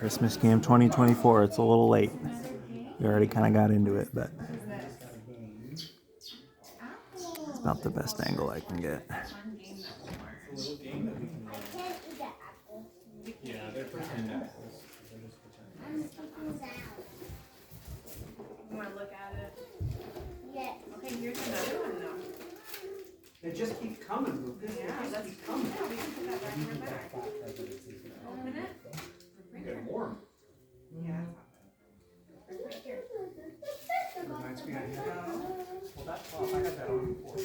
Christmas Game 2024. It's a little late. We already kind of got into it, but it's about the best angle I can get. Yeah, they're pretend apples. You want to look at it? Yeah. Okay, here's another one though. They just keep coming, Lucas. Yeah, They just keep coming. Yeah, we can put that back in the back. Open it. Get it warm. Yeah. Right here. Reminds me I had. Well, that's off. I got that on before.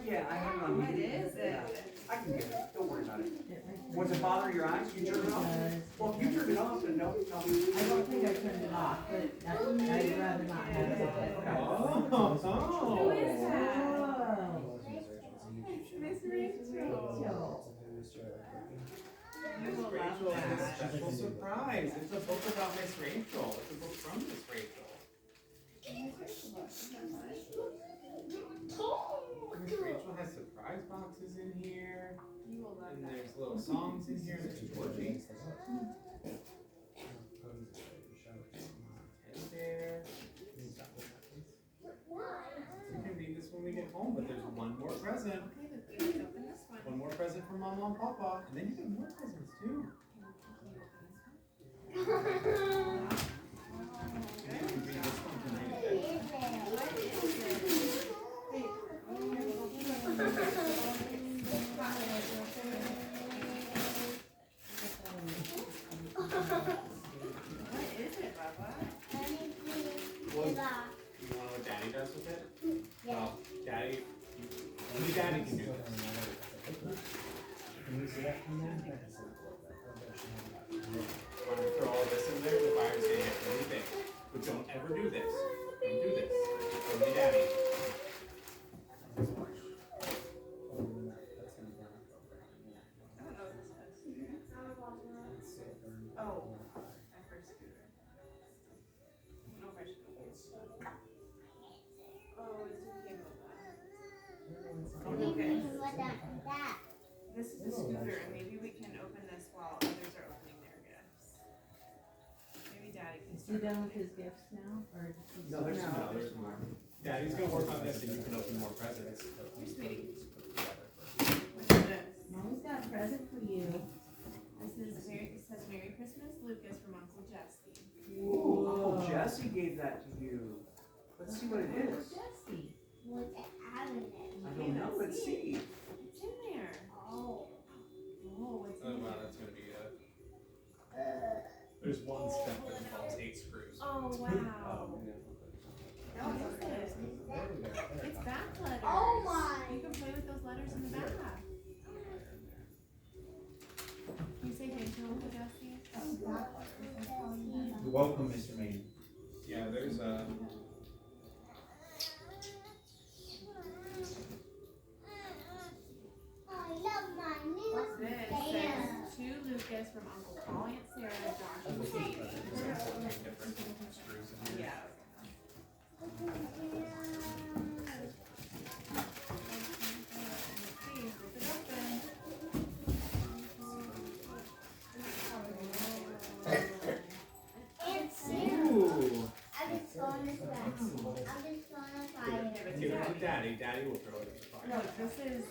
Yeah, I have it on. What is it? I can get it. Don't worry about it. Was it bother your eyes? You turned it off? Well, if you turned it off, then don't tell me. I don't think I turned it off, but I'd rather not have it. Who is that? Miss Rachel. You will love Rachel is a that. special surprise. It's a book about Miss Rachel. It's a book from Miss Rachel. Miss Rachel has surprise boxes in here. You will love And that. there's little songs in here. There's Georgie. And there. We can read this when we get home, but there's one more present. Okay, let's open this one. One more present from Mama and Papa. And then you get more presents too. You can read this one tonight at What is it, Bubba? Well, you know what Daddy does with it? Well, Daddy, only Daddy can do this. When we throw all this in there, the fire's gonna get really big. But don't ever do this. Don't do this. Only Daddy. I don't know what this is. Oh, my first scooter. I don't know if I should open this. Oh, it's okay about that. This is the scooter, and maybe we can open this while others are opening their gifts. Maybe Daddy can Is he start. done with his gifts now, or is he? No, there's No, there's more. Daddy's gonna work on this and you can open more presents. Here, sweetie. What's this? Mommy's got a present for you. This is Merry, it says Merry Christmas, Lucas, from Uncle Jesse. Ooh, Uncle Jesse gave that to you. Let's see what it is. Jesse. I don't know. Let's see. It's in there. Oh, what's Oh in wow, there? that's gonna be there's one step that involves 8 screws. Oh, wow. What is this? It's back letters. Oh my. You can play with those letters in the back. Can you say thank you, Uncle Jesse? You're welcome, Mr. Maine. Yeah, there's a. What's this? It says to Lucas from Uncle Paul, Aunt Sarah, Josh, and Katie. Different screws in here. Yeah. Let's see, rip it open. Ooh. Give it Give to it to Daddy. Daddy. Daddy will throw it in the No, fire. this is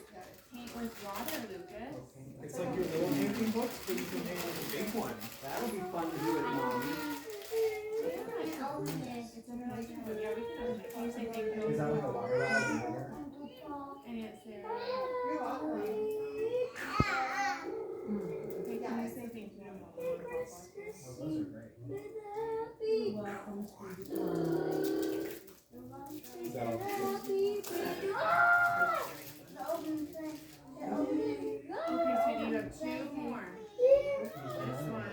paint with water, Lucas. It's like your little painting books, but you can paint with a big one. That'll be fun to do at Mommy. It's in the living room. Yeah, we can open it. Can you say thank you? Is that like a water valve in there? And Aunt Sarah. Okay, can you say thank you? Oh, those are great. You're welcome, sweetie pie. Is that all? Okay, sweetie, you have 2 more. This one.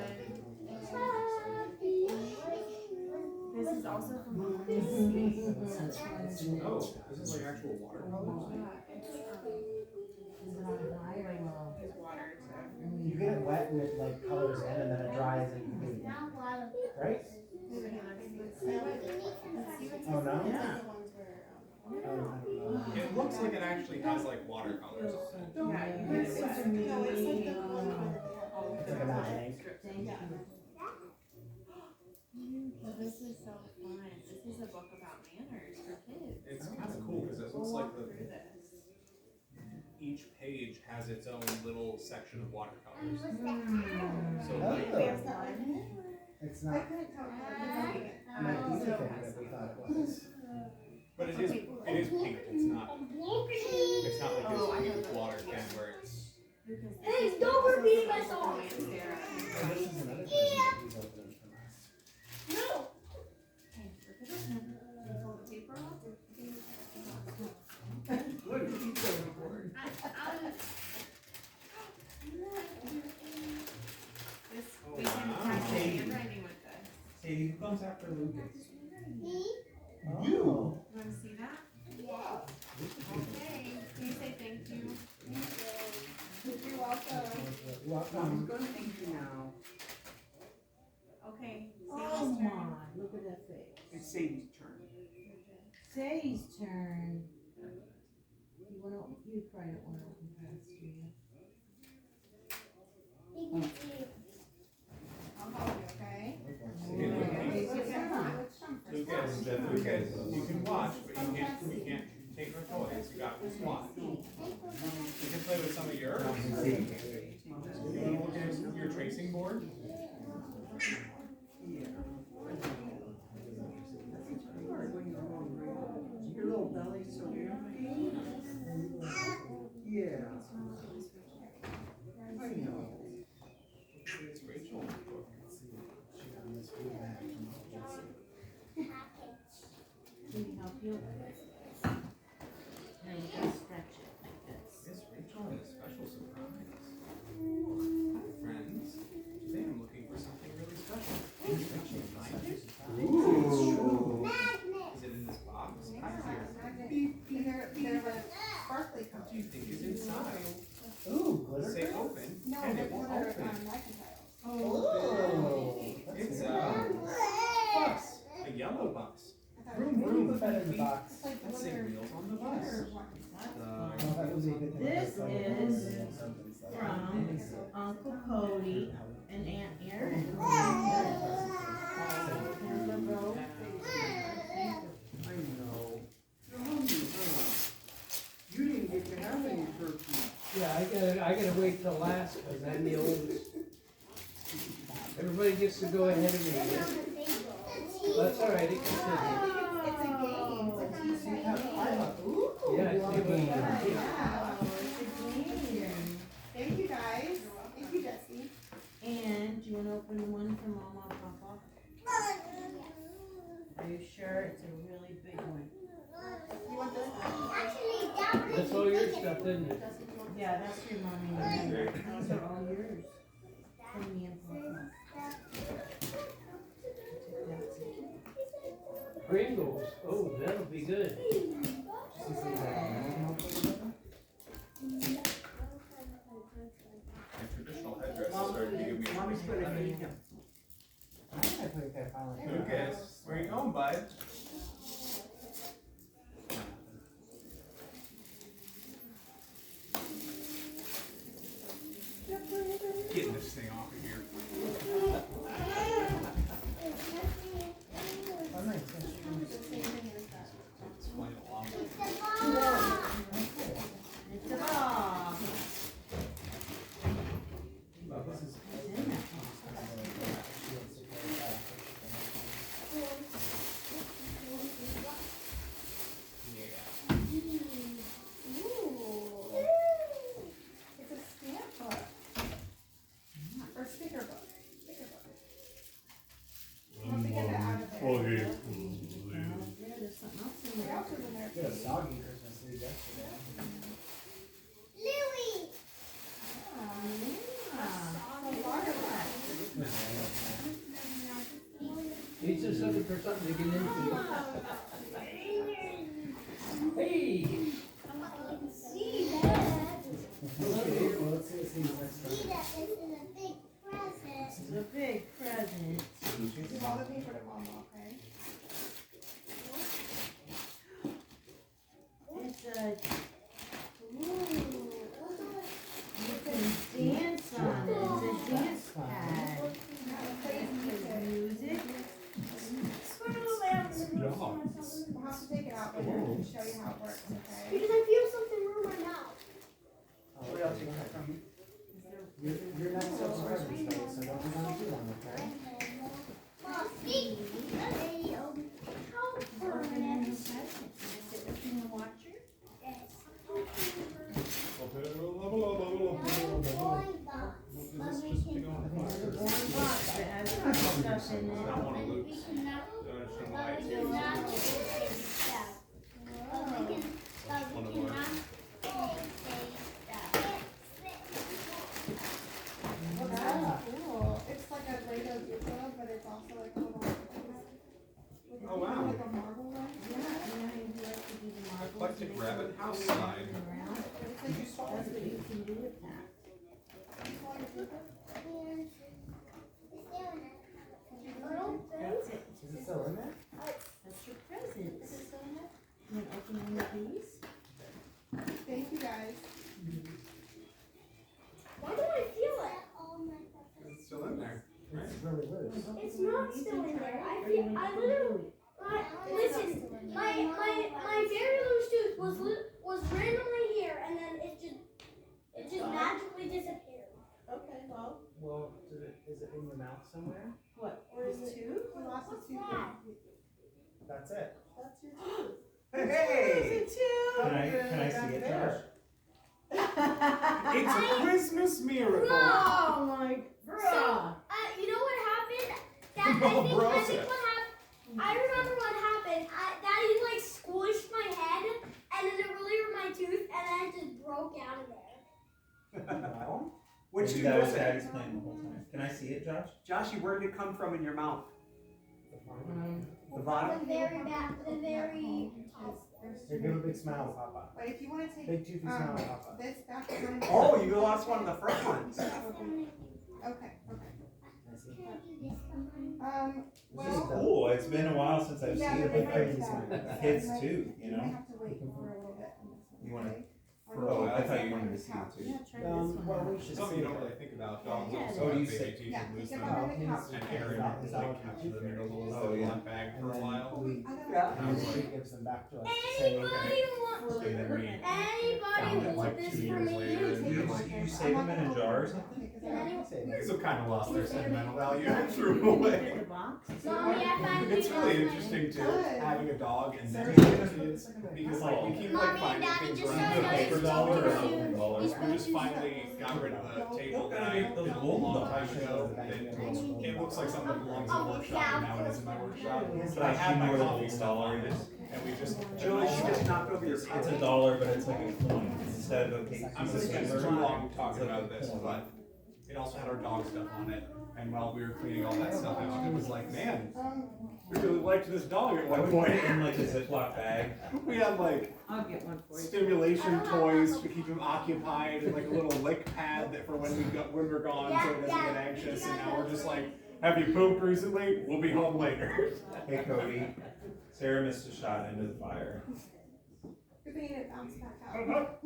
This is also from Uncle Jesse. Oh, this is like actual watercolors? Yeah, it's Is it on high or low? There's water too. You get it wet and it like colors in and then it dries and you can, right? Let's see what Oh, no? Yeah. Oh, I don't know. It looks like it actually has like watercolors on it. Yeah, you can It's wet. to me. It's like a imagining. Thank you. This is so fun. This is a book about manners for kids. It's kind of cool because it looks We'll like walk through this. each page has its own little section of watercolors. So Oh. like, It's not couldn't tell. my thing that we thought it was. but it is pink. It's not like Oh, I this know pink that. water thing where it's. Hey, don't repeat my song. Oh, this is another person that he's opening from us. No. Okay, look at this one. Can you pull the paper off? Look, he's so bored. This, Oh, we can wow. practice handwriting with this. Sadie, who comes after Lucas? Oh. You wanna see that? Okay, can you say thank you? You're welcome. I'm gonna thank you now. Okay, Oh Sadie's turn. my, look at that face. It's Sadie's turn. Sadie's turn. You probably don't wanna open fast, do you? I'll help you, okay? Lucas, you can watch, but you can't take her toys. You got to watch. You can play with some of yours. Your tracing board. Yeah. Your little belly's so empty. Yeah. I know. It's Rachel. Can we help you? Now you gotta stretch it like this. Yes, Rachel had a special surprise. Hi, friends. Today I'm looking for something really special. Is Rachel find it? Ooh. Is it in this box? Hi, They're like sparkly What do you think is inside? Ooh, glitter Say crayons? open, No, and they're it will glitter open. Oh. That's It's very a cool. bus, a yellow bus. Vroom, Maybe vroom, put that in the box. Let's say wheels on the bus. Well, that would be a good thing. This Like, is something stuff. from Uncle Cody and Aunt Erin. I know. You're hungry, huh? You didn't get to have any turkey. Yeah, I gotta wait till last, cause I'm the oldest. Everybody gets to go ahead of me. That's all right, it can It's a game. It's a Ooh, Yeah, we love it's a games. Thank you guys. Thank you, Jesse. And do you wanna open the one from Mama and Papa? Are you sure? It's a really big one. You want this one? That's all your stuff, isn't it? Jesse, do you want Yeah, that's your mommy and daddy. Those are all yours. From me and Papa. Pringles, oh, that'll be good. My traditional headdress started to give me a Mommy's gonna feed him. I think I put it there finally. Lucas, where you going, bud? Getting this thing off of here. Oh, nice. It's flying along. It's a ball. This is. It's in that box. Yeah. It's a stamp book. Or sticker book. Sticker book. We'll have to get it out of there. Oh, yeah, there's something else in What there. else is in there? We had a soggy Christmas Eve yesterday. He's just looking for something to get into. Hey, Okay, well, let's see what's next time. It's a big present. Give all the paper to Mama, okay? It's a, you can dance on it. It's a dance stuff in It's it. not one of Luke's. We cannot, So I just don't know but why we it's cannot take a step. But we can, but one we of ours. cannot take a step. Well, that's cool. It's like a Lego Duplo, but it's also like a little. Oh, wow. Like a marble one. Yeah, you know how you like to do the marbles. Eclectic and make rabbit them house go sign. around and around? That's what you can do with that. That's it. Is it still in there? That's your present. You want to open one of these? Thank you guys. Why do I feel it? It's still in there. It's really loose. It's not still in there. I literally, listen, my very loose tooth was randomly here, and then it just magically disappeared. Okay, well, Well, is it in your mouth somewhere? What? or is it two? You lost a tooth. That's it. That's your tooth. Hey! Can I see it, Josh? It's a Christmas miracle. Oh my, bruh. You know what happened? I think what happened. I remember what happened. Daddy like squished my head, and then it really hurt my tooth, and then it just broke out of there. Well, Which Maybe tooth that was was it? Daddy's plan the whole time. Can I see it, Josh? Joshy, where did it come from in your mouth? The The bottom? very back, the very top. here, give a big smile to Papa. But if you want to take Big toothy smile to Papa. this back behind. Oh, you lost one of the front ones. Okay. Can I see? This is Well. cool. It's been a while since I've Yeah, seen but a it might big be crazy that. kids It might- too, you You know? might have to wait for a little bit on this one. You wanna- okay? Oh, I thought you wanted to see it too. Yeah, try this one Well, out. we should Something see you don't it. really think about dogs. Yeah. Also, Oh, you baby said- teeth Yeah, and lose take them. them on the couch. And Aaron like kept them in a little Oh, yeah. Ziploc bag for a while. We, Yeah. and she gives them back to us to say, Anybody want? And then we Anybody found it want like this 2 for years me? later. And You, you're like, you save them in a jar or something? these have kind of lost their sentimental value and threw them Put away. it in the box. Mommy, I found It's you really last interesting night. to Good. having a dog and then Sorry. having kids because like we keep like Mommy and finding Daddy, things just around so the you know, paper it's dollar. totally We new. just finally got rid of the table that I built a long time ago. It looks like something that belongs in the workshop and now it is in my workshop. But I had my coffee stuff on it and we just. Julie, she just knocked over your It's pen. $1, but it's like a coin instead of a piece I'm of just spending paper. too long talking It's like about a this, coin. but it also had our dog stuff on it. And while we were cleaning all that stuff out, it was like, man, we really liked this dog at I one would put point. it in like a Ziploc bag. We had like I'll get one for you. stimulation toys to keep him occupied and like a little lick pad that for when we're gone so he doesn't get anxious. And now we're just like, have you pooped recently? We'll be home later. Hey Cody, Sarah missed a shot into the fire. Good thing it bounced back out.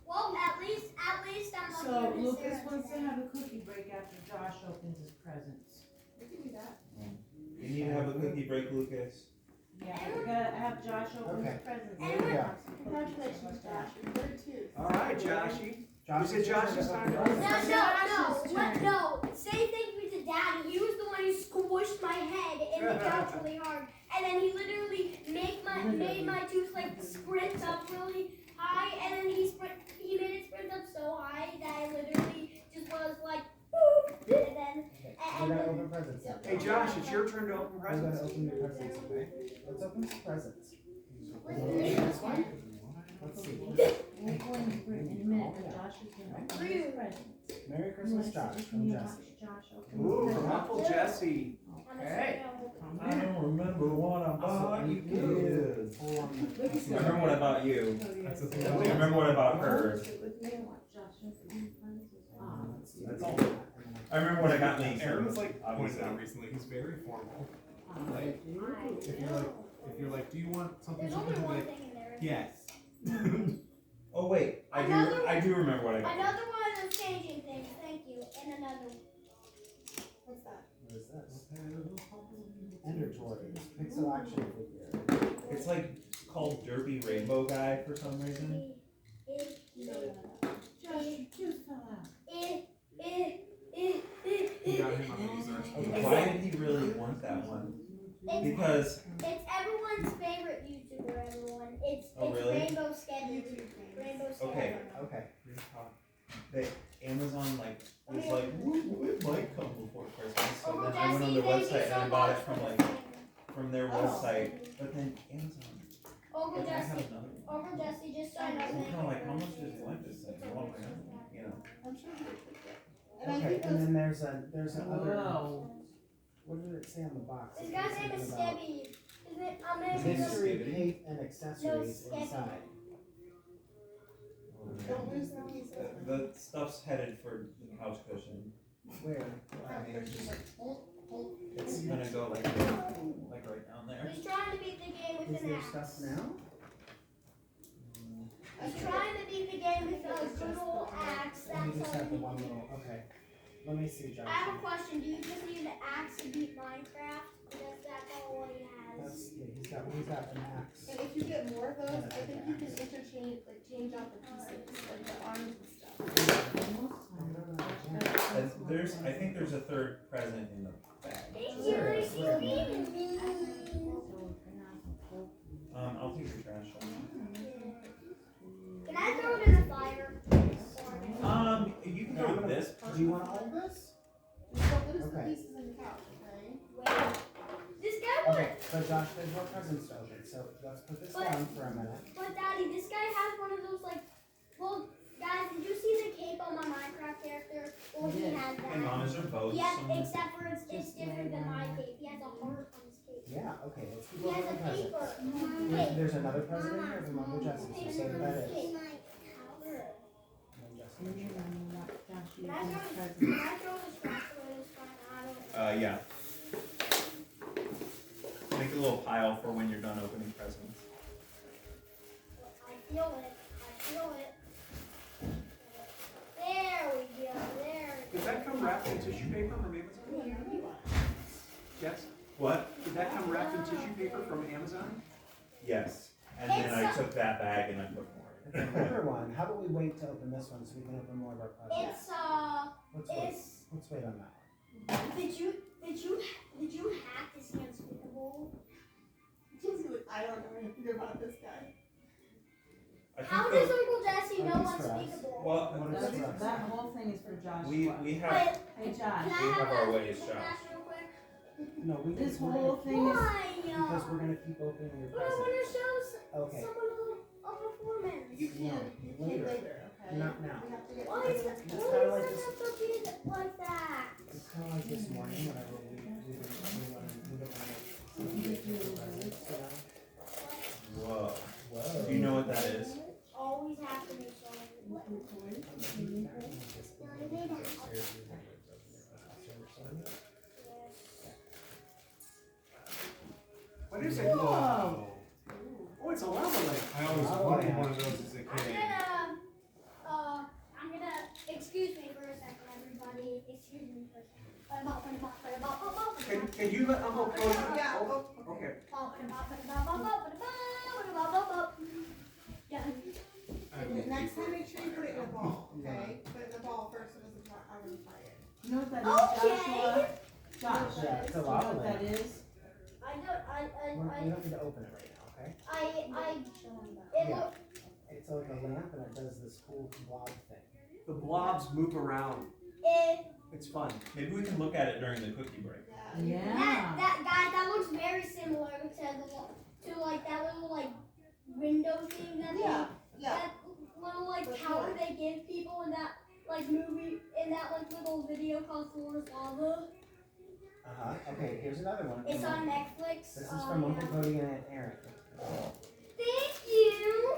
Well, at least I'm So lucky to Lucas Sarah. wants to have a cookie break after Josh opens his presents. We can do that. You need to have a cookie break, Lucas. Yeah, we gotta have Josh open his presents. And we go. Congratulations, Josh. You're third too. All right, Joshy. Josh, You said Josh is time to No, open Josh's no. Say thank you to Daddy. He was the one who squished my head in the couch really hard, and then he literally made my tooth like sprint up really high, and then he made it sprint up so high that it literally just was like boop, and then we're gonna open presents. now. Hey Josh, it's your turn to open We're gonna presents. open your presents, okay? Let's open some presents. This one? Let's see. We're going to bring in a minute, but Josh is gonna open his presents. Merry Christmas, Josh, from Jesse. Josh open Ooh, his from presents. Uncle Jesse. okay. I don't remember what I bought you kids. I remember what I bought you. I remember what I bought her. Sit with me and watch Josh open his presents. Let's see. That's all. I remember what I got Lisa. Aaron was like obviously. pointed out recently, he's very formal. Like, If you're like, do you want something? There's only Something one like, thing in there. yes. Oh wait, I do remember what I got. Another one of those changing things. Thank you. And another one. What's that? What is this? Ender Toys, pixel action figure. It's like called Derpy Rainbow Guy for some reason. Josh, your tooth fell out. You got him on the user. Why did he really want that one? Because It's everyone's favorite YouTuber, everyone. It's Oh, really? Rainbow Scatter. YouTube thing. Rainbow Scatter. okay, Okay. Amazon was like, it might come before Christmas. So Uncle then I went on Jesse, their thank you website so and I bought much it from for from their website. But then Amazon. Uncle And I have Jesse, another one. Uncle Jesse, just so I know. So I'm thank kind of you like, for how much everything. does you like this thing? I want my own, you know. I'm sure you could get. And I Okay, think and those, then there's another, Whoa. what did it say on the box? This It guy's said name is something about Stebby. His name, I'm gonna give him. mystery cape and accessories No, inside. don't lose them, he says. The stuff's headed for the couch cushion. Where? It's gonna go like right down there. He's trying to beat the game with Is an there axe. stuff now? He's trying to beat the game with a good old axe. You That's just all have the he one can little, do. okay. Let me see, Josh. I have a question. Do you just need an axe to beat Minecraft? Because that's all he has. Yeah, he's got an axe. And if you get more of those, I think you can interchange, change out the pieces, like the arms and stuff. I think there's a third present in the bag. Thank you. Where? He's beating me. I'll take your trash out. Can I throw it in the fire? You can throw this. Do you want all this? Just don't lose the Okay. pieces in the couch, okay? Wait. This guy Okay, wants. so Josh, there's more presents to open, so let's put this But- down for a minute. But Daddy, this guy has one of those well, guys, did you see the cape on my Minecraft character? Well, he has that. Hey, Mom, is there boats? Yeah, somewhere? except for it's different than my cape. He has a heart on his cape. Yeah, okay, let's keep He has opening a presents. paper. There's another present in here from Uncle Jesse, so say what that is. Can And then Jesse will share. I throw this trash away this time? I don't. Yeah. Make a little pile for when you're done opening presents. I feel it. I feel it. There we go. There. Did that come wrapped in tissue paper from Amazon? Yes? What? Did that come wrapped in tissue paper from Amazon? Yes. And then I took that bag and I put more in it. Another one, how about we wait to open this one so we can open more of our presents? Let's wait on that one. Did you hack this unspeakable? I don't know anything about this guy. I think How does Uncle Jesse know That's for us. unspeakable? well, What is That, this? that whole thing is for Joshua. we have. Wait, Hey can Josh, I We have have our that ways, unspeakable Josh. dash real quick? No, this we're whole gonna, thing is, Why? because we're gonna keep opening your But I want presents. to show Okay, someone a performance. You can later. later, okay? Not now. We have to get. Why is it It's kinda like this. have to be like that? It's kind of like this morning, whenever we didn't want to make presents, you know? Whoa. Whoa. Do you know what that is? Always have to be so. What is it? Whoa. Oh, it's a lava lamp. I always wanted one of those as a kid. I'm gonna, excuse me for a second, everybody. Excuse me for a second. Can you let Uncle Cody? Yeah. Oh, okay. Yeah. And next time, make sure you put it in a ball, okay? Put it in a ball first, so it doesn't fly, I wouldn't fry it. you know what that is, Joshua? Josh, Yeah, it's do a you know lava what that lamp. is? We don't need to open it right now, okay? It's like a lamp and it does this cool blob thing. The blobs move around. It's fun. Maybe we can look at it during the cookie break. Yeah. That looks very similar to like that little like window thing that Yeah, yeah. that little like counter they give people in that like movie in that like little video called Floor is Lava. Okay, here's another one. It's on Netflix. This is from Uncle Cody and Aunt Erin. Thank you.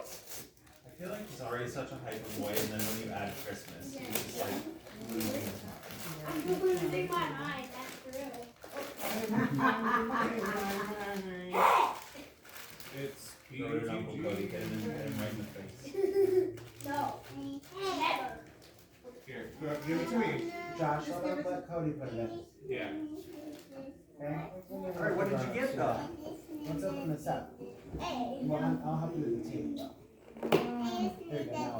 I feel like he's already such a hyper boy, and then when you add Christmas, he's just like losing his mind. I'm losing my mind. That's true. It's Throw it at Uncle Cody, hit him right in the face. No, never. Here, give it to me. Josh, let Cody put it in. Yeah. Okay? Alright, what did you get though? Let's open this up. Hey. Well, I'll help you with the tape though. There you go, now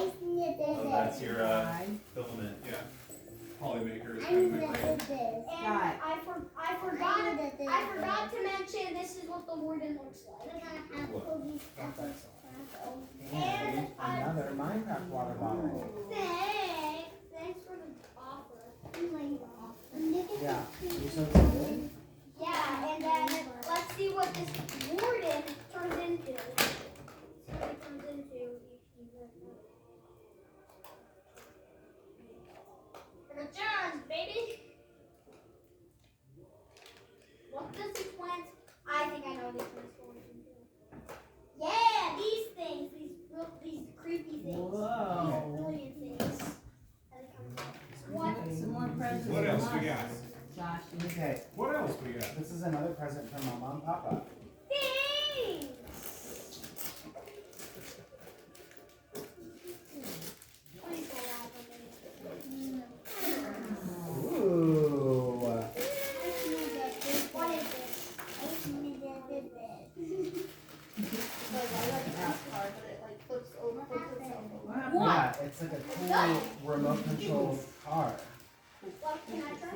open it. Oh, that's your filament. Yeah. Polymaker is kind of my brain. And I forgot to mention this is what the warden looks like. What? That's excellent. And another Minecraft water bottle. Thanks for the offer. Yeah. You so good? Yeah, and then let's see what this warden turns into. See what he turns into. Returns, baby. What does he plant? I think I know this one's going into. Yeah, these things, these creepy things. Whoa. Alien things. What? Some more presents. What else we got? Josh. Okay. What else we got? This is another present from Mama and Papa. Thanks. Please go out with Ooh. What is this? What? Yeah, it's like a cool remote control car. What can I try?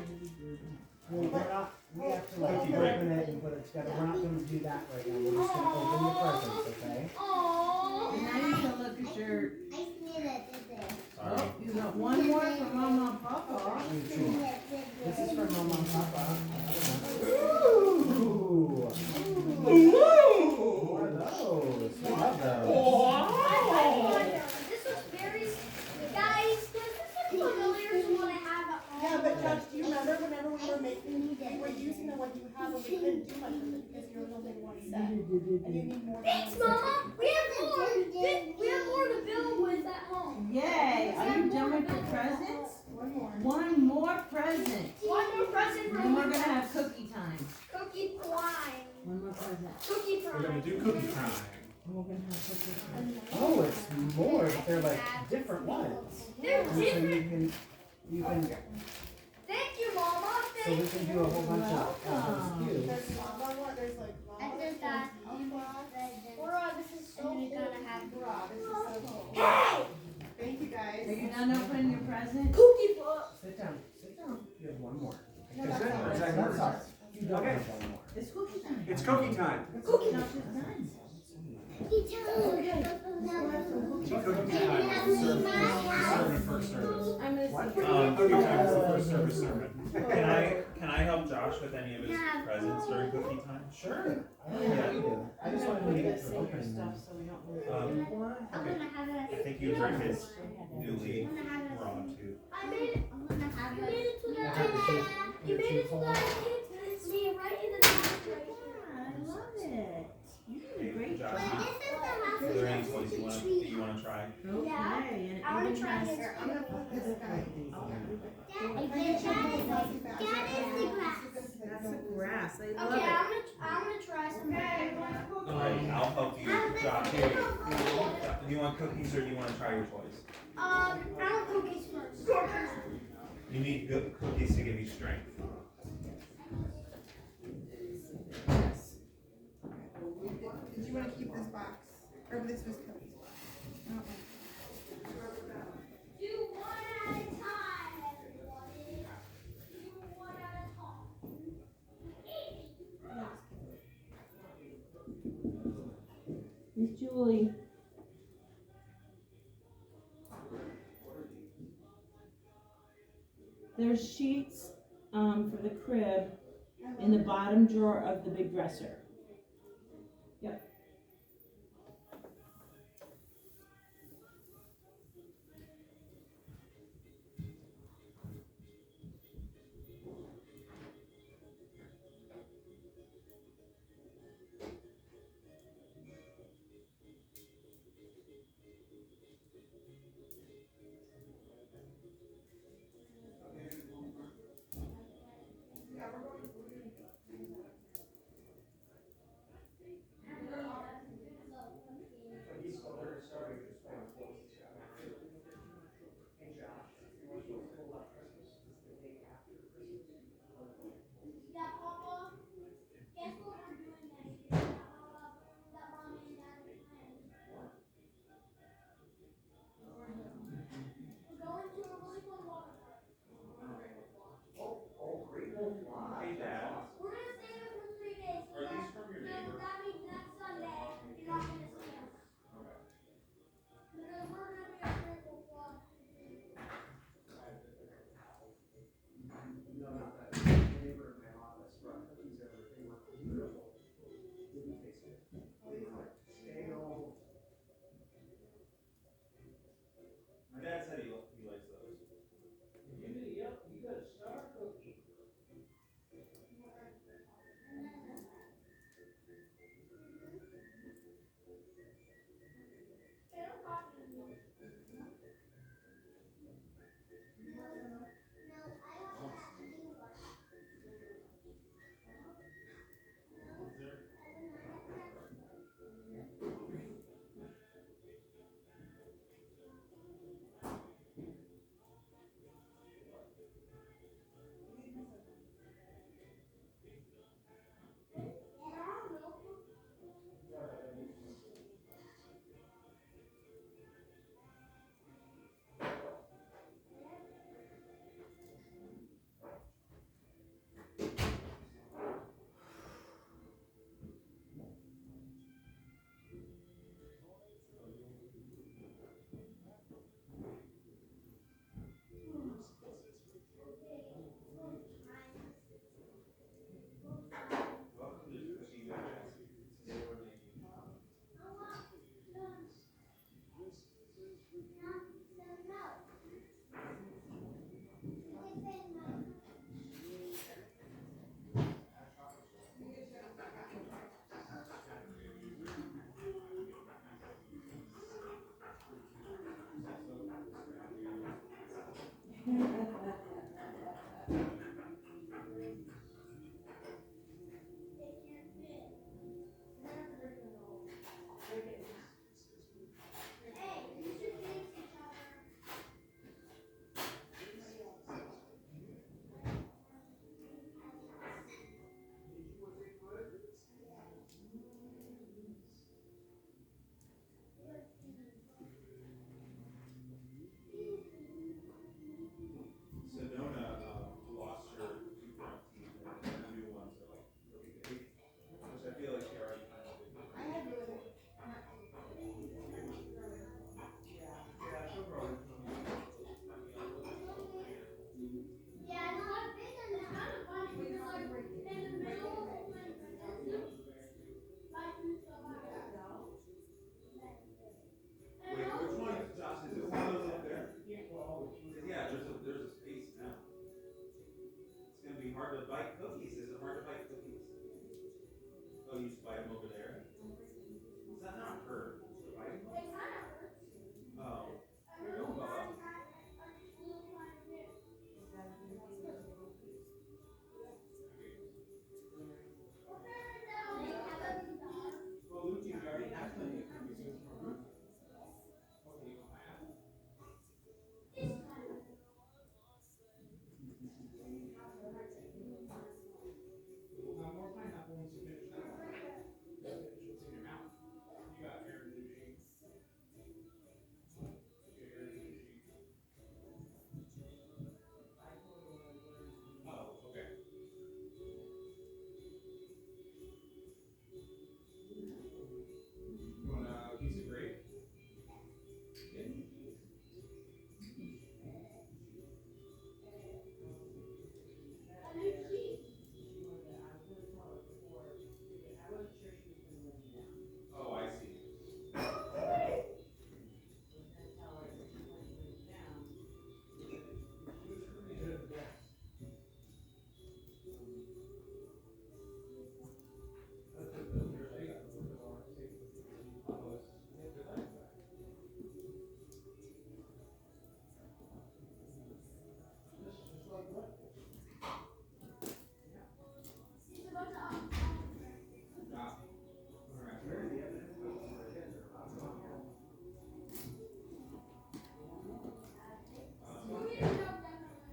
Well, we have to like open it and put it together. We're not going to do that right now. We're just going to open the presents, okay? Aww. And now you can look at your. Sorry. Oh, you got one more from Mama and Papa. This is from Mama and Papa. Ooh! What are those? We love those. This looks very, guys, does this look familiar to what I have at home? Yeah, but Josh, do you remember whenever we were making, we were using the one you have, but we couldn't do much with it because you were only one set. And you need more. Thanks, Mama. We have more. We have more to build with at home. Yay! Are you done with your presents? One more. One more present. One more present And from then we're gonna have cookie time. Cookie time. One more present. Cookie We're gonna time. do cookie time. And we're gonna have cookie time. Oh, it's more, but they're like different ones. They're And so different. you can, Thank you, Mama. so we can do a whole bunch of Welcome. cubes. There's lava one, there's like lava. Laura, this is so cool. Wow, this is so cool. Hey! Thank you guys. Are you done opening your present? Cookie book. Sit down, sit down. You have one more. No, that's all right. That's ours. You don't Okay. have one more. It's cookie time. It's cookie time. Cookie. Josh is done. Cookie time. Serve first service. I'm gonna What? see. Cookie time is the first service sermon. Can I help Josh with any of his presents during cookie time? Sure. I don't know how you do. I just wanted to get through opening them. So we don't lose. Um, I'm gonna have I it. think you heard his newly raw too. I made it. I'm gonna have You made it to the. Yeah. You made it to the. It's me right in the top right here. I love it. You did a Hey, great Josh, job. are there any toys you wanna try? Okay, and it I wanna even try has. this. I'm gonna put this guy. That's the grass. I love Okay, it. I'm gonna try some. I'll help you, Josh. Here, do you want cookies or do you wanna try your toys? I want cookies first. You need good cookies to give you strength. Did you want to keep this box? Or this was Cody's box? Do one at a time, everybody. Do one at a time. Miss Julie. There's sheets for the crib in the bottom drawer of the big dresser. Yep. Sedona lost her two front teeth, and the new ones are like really big, which I feel like she already kind of did. Yeah, she'll grow into them. Yeah, no, I've been in the kind of funny because like in the middle of my pregnancy, my tooth fell out. Wait, which one, Josh, is it one of those up there? Yeah, there's a space now. It's gonna be hard to bite cookies. Is it hard to bite cookies? Oh, you just bite them over there? Does that not hurt to bite? It kind of hurts. Oh. Don't go up. Well, Lucy, we already have plenty of cookies from our roof. Okay, you want my apple? We'll have more pineapple once you finish that one. Finish what's in your mouth. You got hair in the machine. Get hair in the machine. Oh, okay. You want a piece of grape? Yeah. Oh, I see.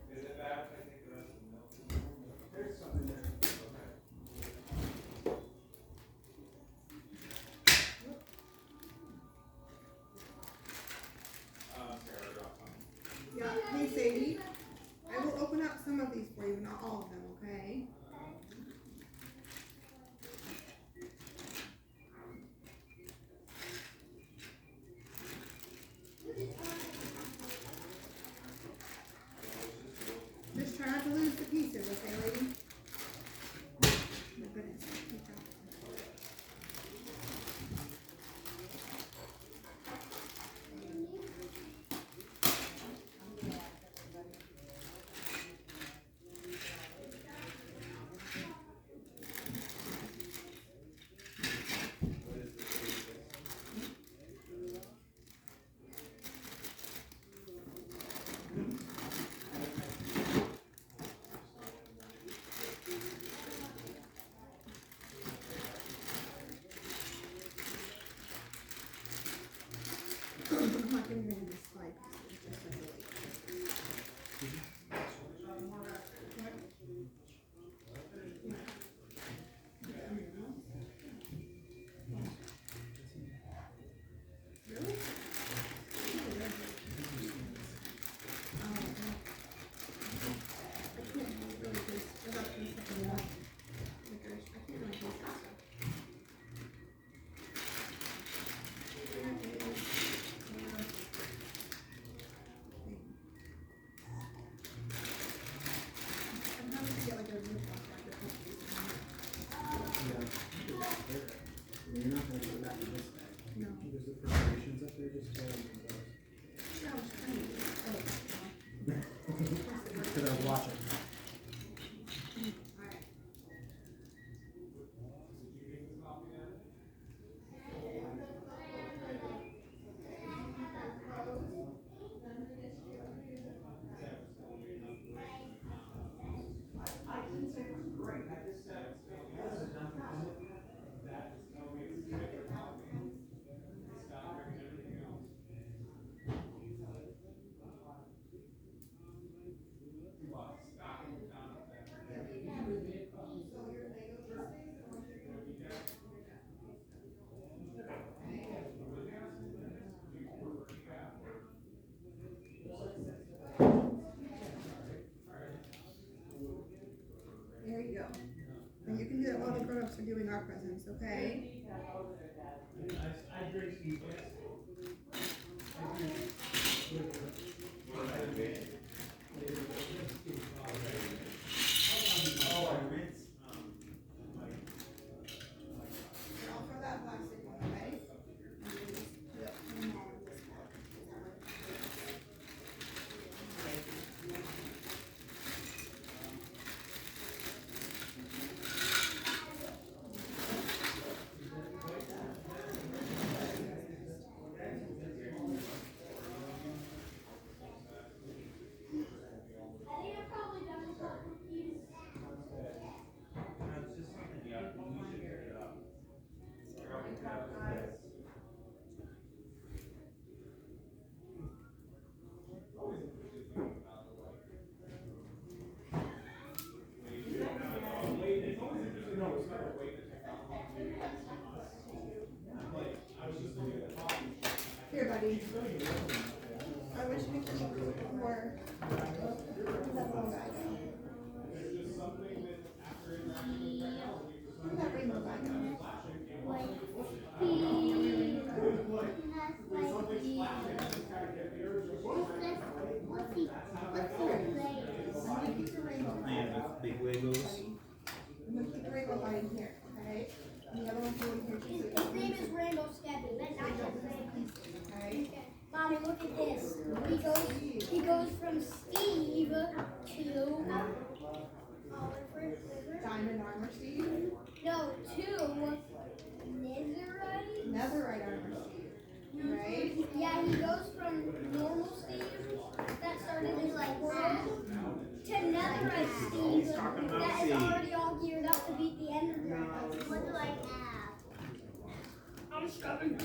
Is it bad if I take the rest of the milk? There's something there. Okay. Sarah dropped some. Yeah, hey Sadie, I will open up some of these for you, not all of them, okay? Just try not to lose the pieces, okay, lady? My goodness, keep track. What is this? There you go. And you can do that while the grown-ups are doing our presents, okay? I'll throw that plastic one away. I think I've probably done this all confused. It's just something you have to, you should pick it up. Here, buddy. I wish we could keep more. Where'd that little guy go? Where'd that rainbow guy go? Big Legos. I'm gonna keep the rainbow guy in here, okay? And the other one's going here too. His name is Rainbow Scabby. That's not his name. Okay? Mommy, look at this. He goes from Steve to Diamond armor Steve. no to Netherite. Netherite armor Steve. Right? Yeah, he goes from normal Steve that started his like world to Netherite Steve that is already all geared up to beat the Ender Dragon. What do I have? I'm stubborn.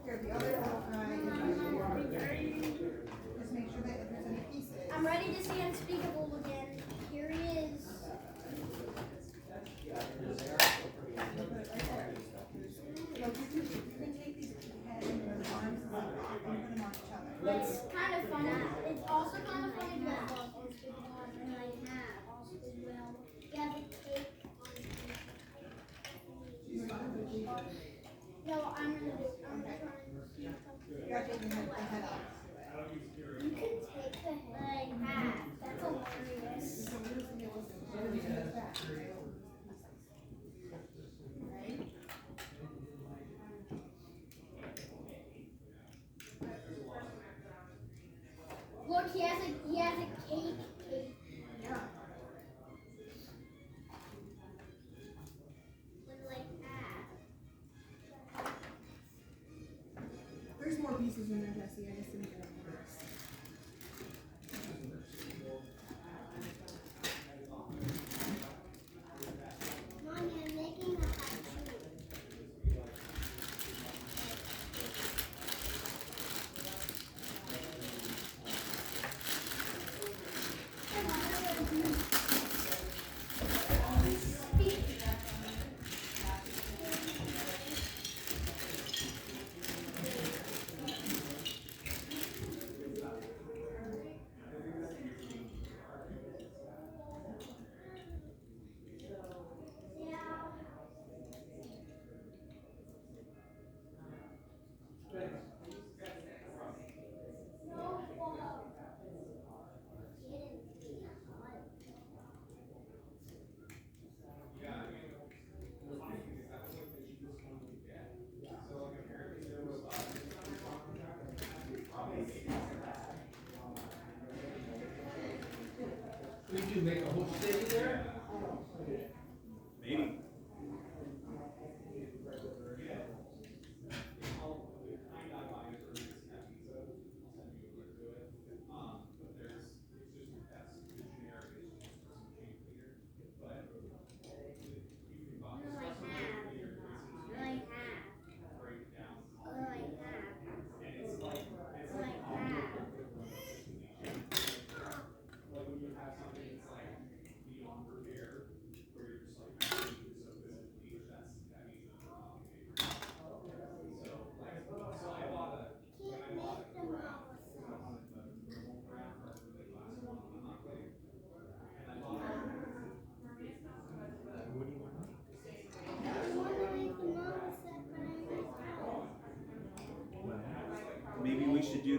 Here, the other little guy is right here. Just make sure that if there's any pieces. I'm ready to see Unspeakable again. Here he is. Like you can take these heads and their arms and put them on each other. It's kind of fun. It's also kind of funny to have Unspeakable and I have also as well. You have the cake on. No, I'm gonna do. I'm trying to see something. You're taking the head off. You can take the head I have. That's hilarious. So we're just gonna listen. It's back. Right? Look, he has a cake. Yeah. With like that. There's more pieces in there, Jesse. I just didn't get them first. Mommy, I'm making a hat too. Could you make a whole city there? Maybe.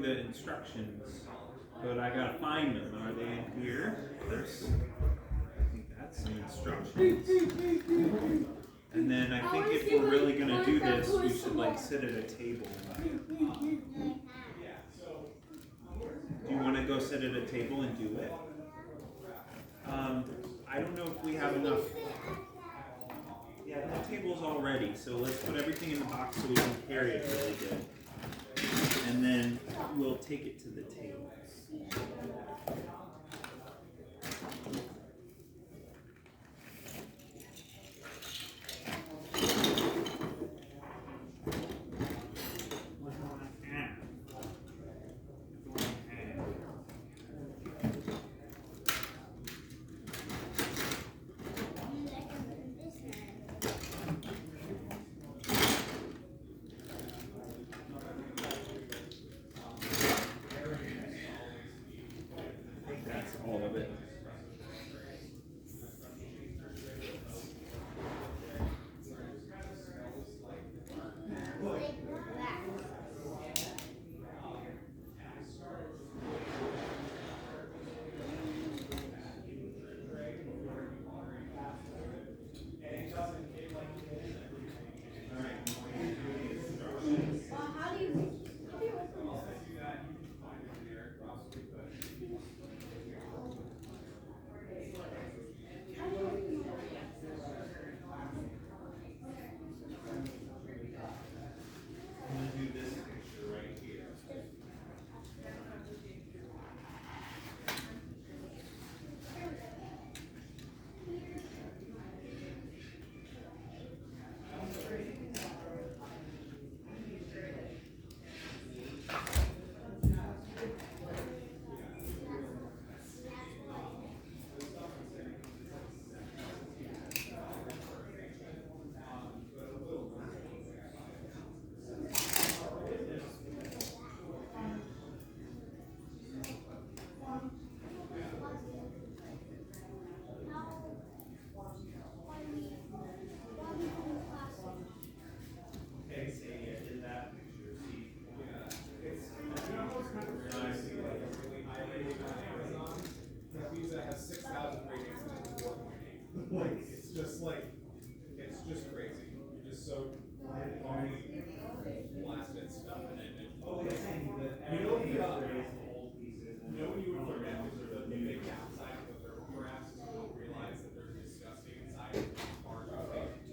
the instructions, but I gotta find them. Are they in here? There's, I think that's some instructions. And then I think if we're really gonna do this, we should like sit at a table. Do you want to go sit at a table and do it? I don't know if we have enough. Yeah, that table's all ready, so let's put everything in the box so we can carry it really good. And then we'll take it to the table. That's all of it. It's just crazy. You're just so blasted stuff in it. You know when you would forget that there's a big downside to the thermographs is you don't realize that there's disgusting inside large objects.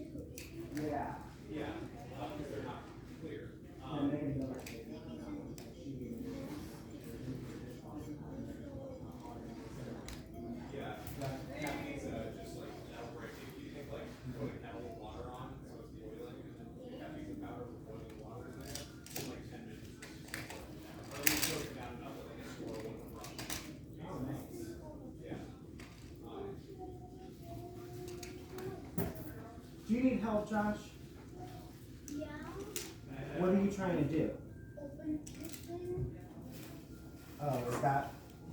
Yeah. Yeah, because they're not clear. Yeah, caffeine's just like that'll break. If you think like put a kettle of water on, so it's boiling, and then caffeine's a powder with boiling water in there, in like 10 minutes. Or you soak it down enough that like a squirrel wouldn't run. Yeah. Do you need help, Josh? Yeah. What are you trying to do? Open this thing. Oh,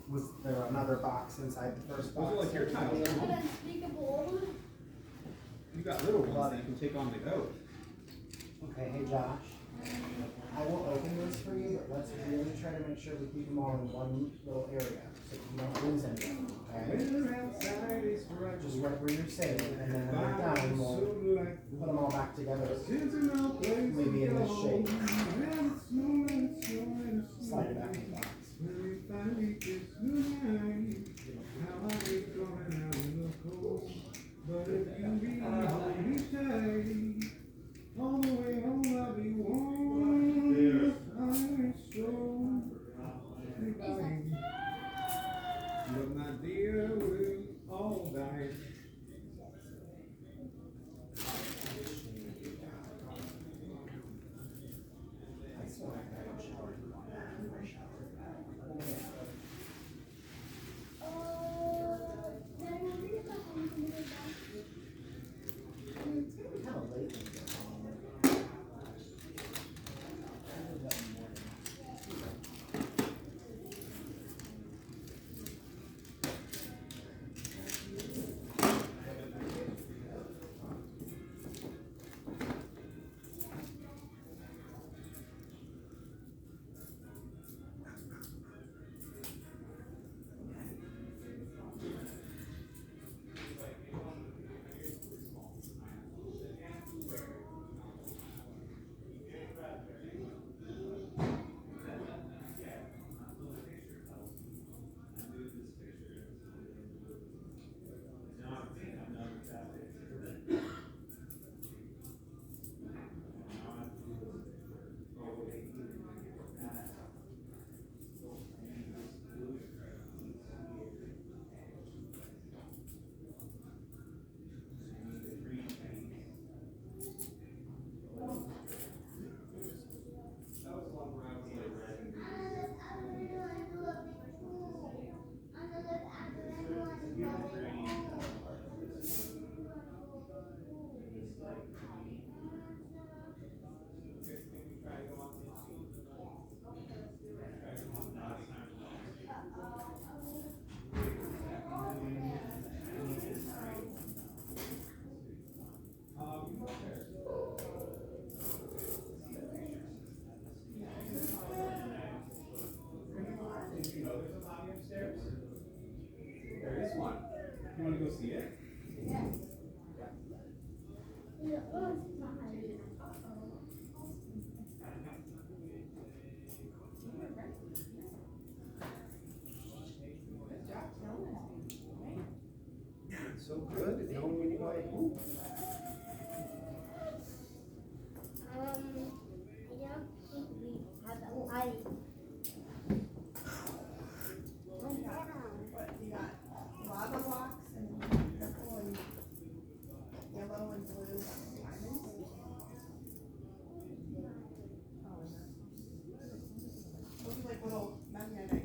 was there another box inside the first box? Those are like your tiles. An unspeakable. You got little ones that you can take on the go. Okay, hey Josh. I will open this for you, but let's really try to make sure we keep them all in one little area, so you don't lose anything, okay? Just right where you're safe, and then when we're done, we'll put them all back together. Maybe in this shape. Slide it back in the box. All the way home I'll be warm. I'm so dying. But my dear, we'll all die. There is one. You wanna go see it? So good at knowing when you gotta poop. I don't think we have a light. What, you got lava blocks and purple and yellow and blue diamonds? Those are like little magnetic,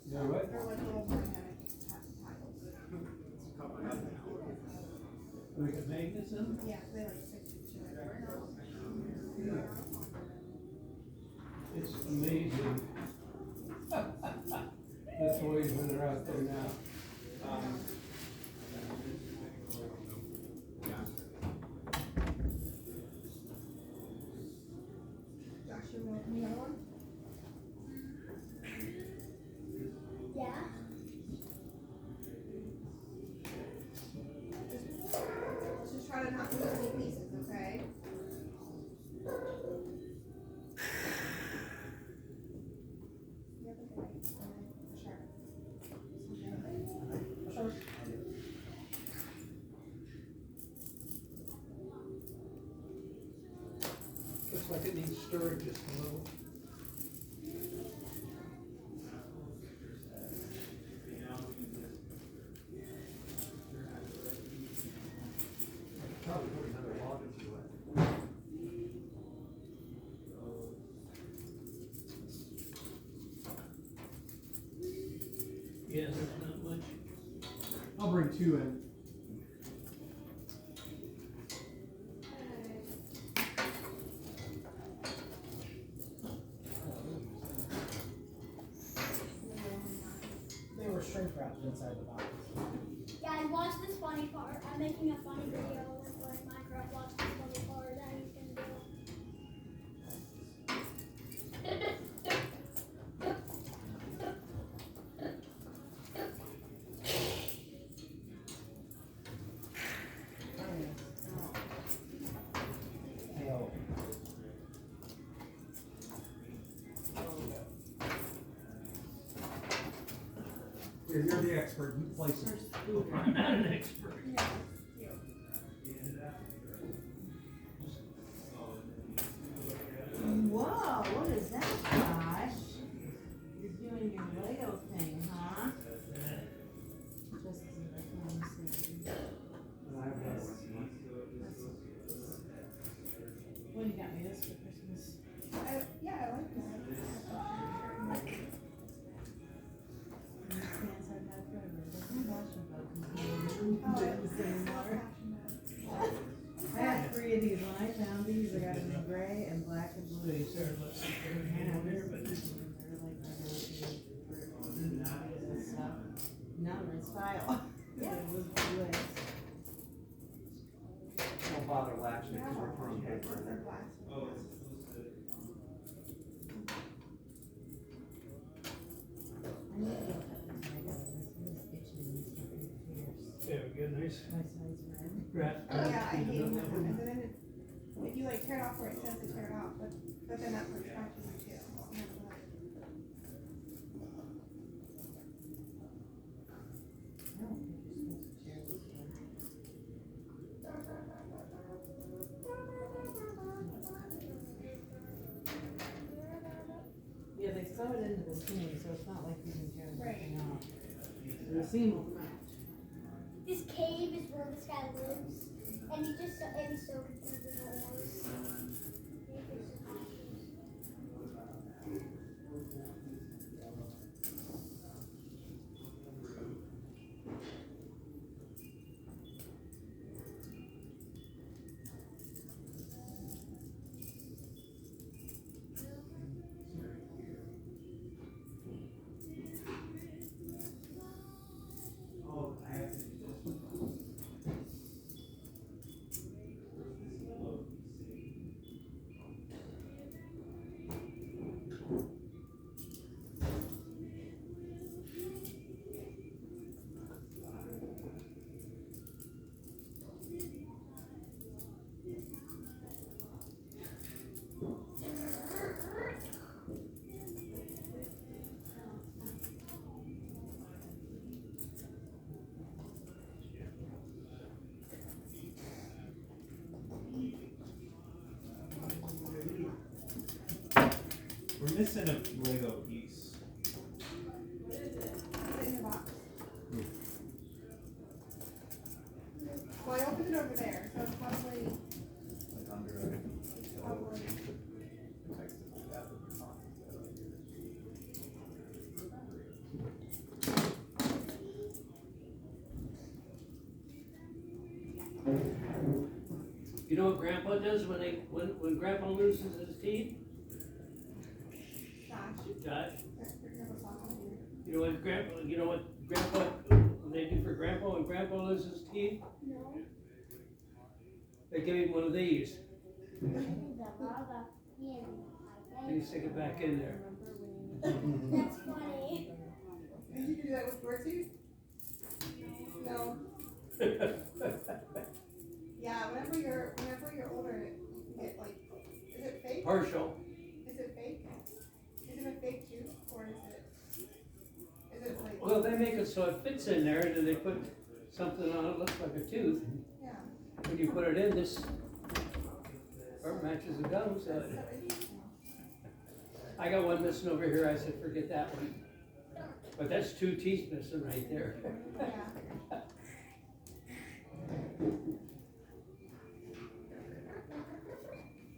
You know what? they're like little magnetic tiles. We got magnets in them? Yeah, they like stick to each other. It's amazing. The toys when they're out there now. Josh, you want another one? Yeah. Let's just try to not lose any pieces, okay? You have a light, sure. Sure. Looks like it needs stirring just a little. Probably put another log into it. Yeah, there's not much. I'll bring 2 in. They were shrink wrapped inside the box. Guys, watch this funny part. I'm making a funny video with like Minecraft. Watch this funny part that he's gonna do. Tail. You're the expert, you place it. I'm not an expert. Whoa, what is that, Josh? You're doing your Lego thing, huh? Just as What do you got me this for Christmas? Yeah, I like that. These pants I've had forever. There's no fashion folk in Oh, the same water. I had 3 of these. When I found these, I got them in gray and black and blue. They started letting some there, but They're like and stuff. Now they're in style. Yeah. It was blue. Don't bother latching it because we're throwing paper in there. Oh, I need to go cut this Lego. This is itching and starting to pierce. yeah, good, nice. My size red. Grass. Yeah, I hate when that happens, and then if you like tear it off where it says to tear it off, but then that puts scratches in too. You have to like- I don't think you're supposed to share this one. into the seam, so it's not like you can tear Right. anything out. So the seam will come out. This cave is where this guy lives, and he's so confused with the ores. Oh, I have to do this. Where's this yellow piece? We're missing a Lego piece. What is it? Is it in the box? Well, I opened it over there, so it's probably. Probably. You know what Grandpa does when Grandpa loses his teeth? Josh? You know what Grandpa, when they do for Grandpa when Grandpa loses his teeth? No. They give him one of these. Yeah. And you stick it back in there. That's funny. And you can do that with your teeth? No. Yeah, whenever you're older, you get like, is it fake? Partial. Is it fake? Is it a fake tooth, or is it like? Well, they make it so it fits in there, and then they put something on it, looks like a tooth. Yeah. When you put it in, this or matches the gum. So I got one missing over here. I said, forget that one. But that's 2 teeth missing right there. Yeah.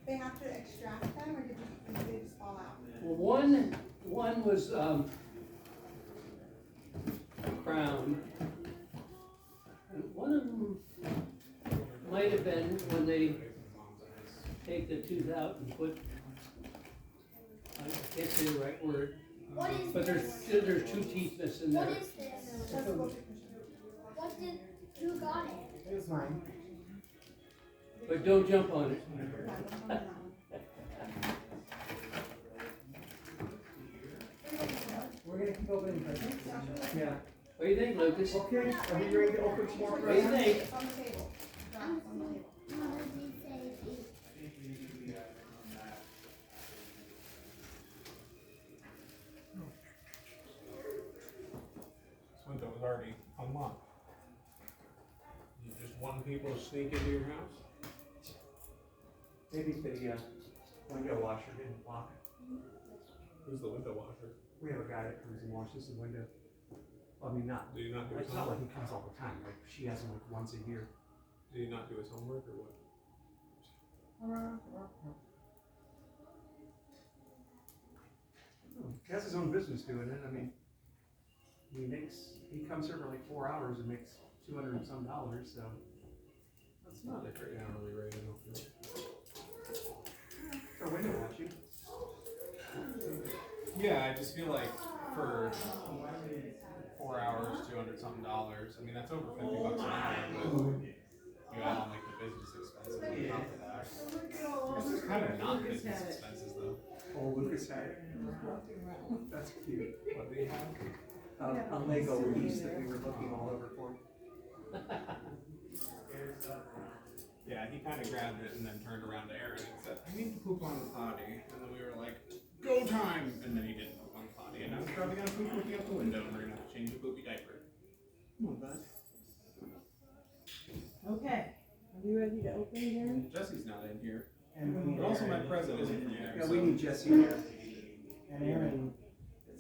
They have to extract them, or do they just fall out? Well, one was crown, and one of them might have been when they take the tooth out and put. I can't say the right word. What is But this? there's 2 teeth missing there. What is this? What did, who got it? It was mine. But don't jump on it. We're gonna keep opening presents? Yeah. What do you think, Lucas? Okay, are we ready to open some more What do you presents? think? It's on the table. It's on the table. This window was already unlocked. You just want people to sneak into your house? Maybe the window washer didn't lock it. Who's the window washer? We have a guy that comes and washes the window. I mean, Do you not do his it's not like homework? he comes all the time, like she has him like once a year. Do you not do his homework or what? He has his own business doing it, I mean, he comes here for like 4 hours and makes $200 and some, so. That's not a great hourly rate, I don't feel. For window washing. Yeah, I just feel like for 4 hours, $200 something. I mean, that's over $50 an hour, but you add on like the business expenses on top of that. It's kind of not business expenses though. Oh, Lucas had it. That's cute. What do you have? A Lego piece that we were looking all over for. Yeah, he kind of grabbed it and then turned around to Aaron and said, I need to poop on the potty. And then we were like, go time! And then he didn't poop on the potty. And now he's probably gonna poop looking out the window and we're gonna have to change the poopy diaper. Come on, bud. Okay, are we ready to open again? Jesse's not in here. And we need But also my Aaron. present isn't in there. Yeah, we need Jesse here. And Aaron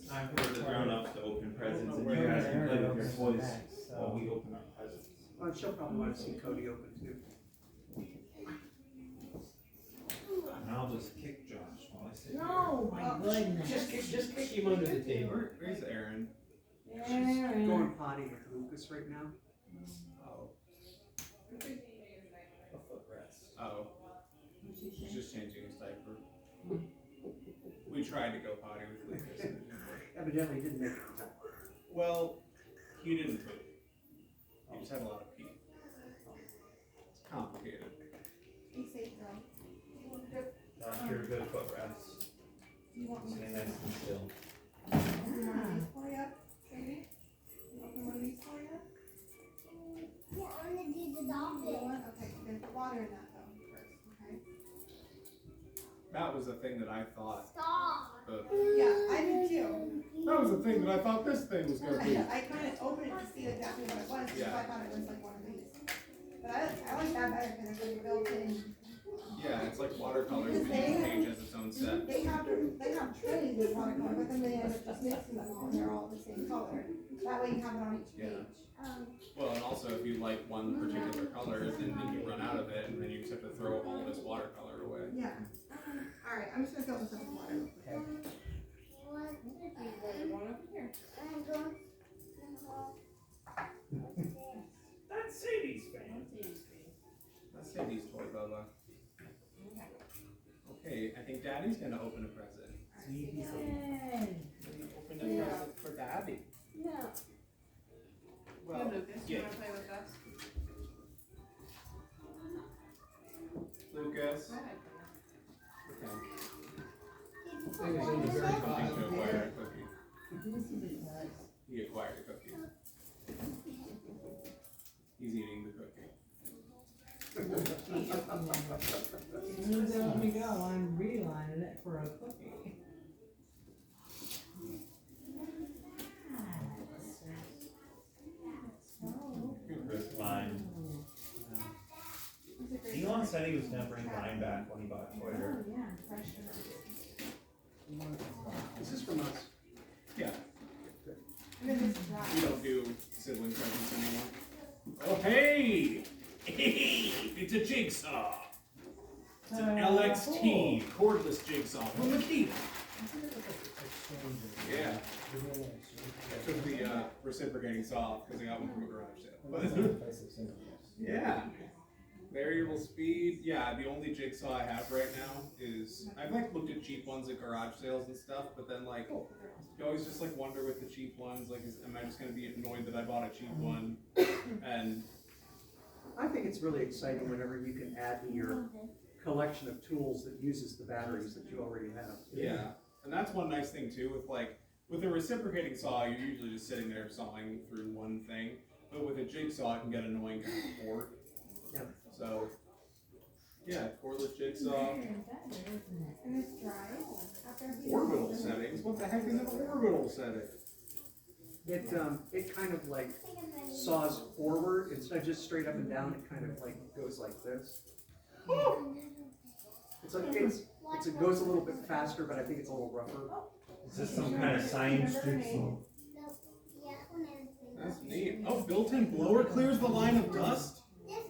Time for the grown-ups to open presents and you guys can play with your toys while we open our presents. Well, she'll probably want to see Cody open too. And I'll just kick Josh while I sit here. No, my goodness. Just kick him under the table. Where's Aaron? She's going potty with Lucas right now. Oh. A footrest. Oh. He's just changing his diaper. We tried to go potty with Lucas. And it didn't work. Evidently didn't make it in time. Well, he didn't poop. He just had a lot of pee. It's complicated. Be safe, girl. Josh, you're a good footrest. Stay nice and still. Open one of these for you, baby. Open one of these for you. Yeah, I'm gonna do the dolphin. Okay, you're gonna put water in that though first, okay? That was a thing that I thought. Stop. Yeah, I did too. That was the thing that I thought this thing was gonna be. I kind of opened it to see exactly what it was, so Yeah. I thought it was like one of these. But I like that better because it's like built in. Yeah, it's like watercolor, but each page has its own set. They have trays of watercolor, but then they end up just mixing them all, and they're all the same color. That way you have it on each Yeah. page. Well, and also if you like one particular color, then you run out of it, and then you just have to throw all this watercolor away. Yeah. Alright, I'm just gonna fill this up with water real quick. One over here. That's Sadie's fan. Let's say these toy, Bubba. Okay, I think Daddy's gonna open a present. Yay. Open a present for Daddy. Yeah. Well, Lucas, you wanna play with us? Lucas. Go ahead. Okay. Thing is in the very I think bottom. to acquire a cookie. Let me see what it does. He acquired a cookie. He's eating the cookie. You let me go, I'm relining it for a cookie. Chris Line. Elon said he was gonna bring Line back when he bought Twitter. Oh, yeah. This is from us. Yeah, And then this is dry. we don't do sibling presents anymore. Oh, hey! Hey! It's a jigsaw! It's an LXT cordless jigsaw from Makita. Yeah. I took the reciprocating saw because I got one from a garage sale. Yeah. Variable speed. Yeah, the only jigsaw I have right now is I've like looked at cheap ones at garage sales and stuff, but then like you always just like wonder with the cheap ones, like am I just gonna be annoyed that I bought a cheap one? And I think it's really exciting whenever you can add to your collection of tools that uses the batteries that you already have. yeah. And that's one nice thing too with a reciprocating saw, you're usually just sitting there sawing through one thing. But with a jigsaw, it can get annoying to cord. Yeah. So, yeah, cordless jigsaw. And it's dry. After a few Orbital days. settings? What the heck is an orbital setting? It kind of like saws forward, instead of just straight up and down, it kind of like goes like this. It goes a little bit faster, but I think it's a little rougher. Is this some kind of science jigsaw? That's neat. Oh, built-in blower clears the line of dust?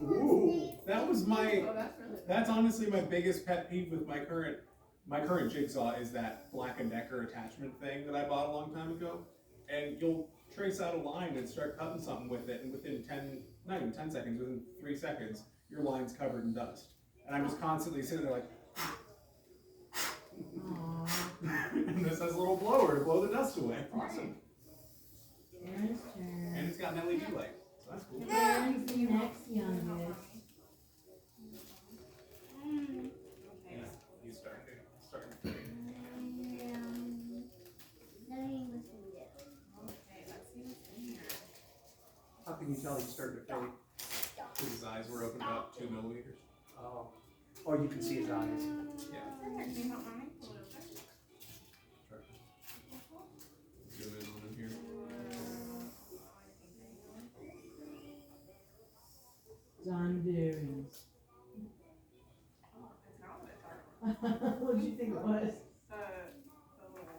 Ooh, that was my, Oh, that's really. that's honestly my biggest pet peeve with my current jigsaw is that Black & Decker attachment thing that I bought a long time ago. And you'll trace out a line and start cutting something with it, and within not even 10 seconds, within 3 seconds, your line's covered in dust. And I'm just constantly sitting there like, and this has a little blower to blow the dust away. Awesome. Aaron's turn. And it's got an LED light, so that's cool. Aaron's the next youngest. You start. Okay, let's see what's in here. How can you tell he's starting to fade? His eyes were opened about 2 millimeters. Oh, you can see his eyes. Yeah. Here, do you want mommy? Pull it open. Zoom in on him here. John Bearings. Oh, it's not a bit dark. What did you think it was? The little,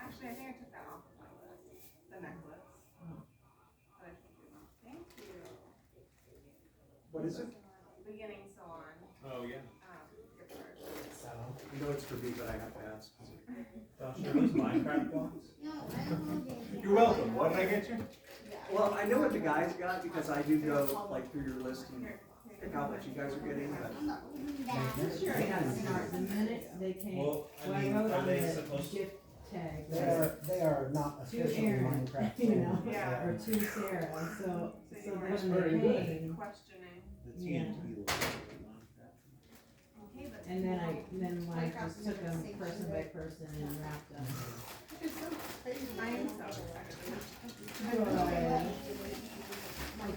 actually, I think I took that off. What is it? Beginning salon, Oh, yeah. gift card. I know it's for me, but I have to ask. Josh, are those Minecraft blocks? You're welcome. What did I get you? Well, I know what the guys got because I do go like through your list and pick out what you guys are getting, but Sure, yeah, smart. The minute they came, Well, well, I I mean, wrote are on they the supposed to? gift tag, They are not to officially Aaron, Minecraft. you know, fans. Yeah. or to Sarah, so you were then very they good. came, questioning. The Yeah. TNT look. Okay, but. and then I just took them person by person and wrapped them. I am so excited.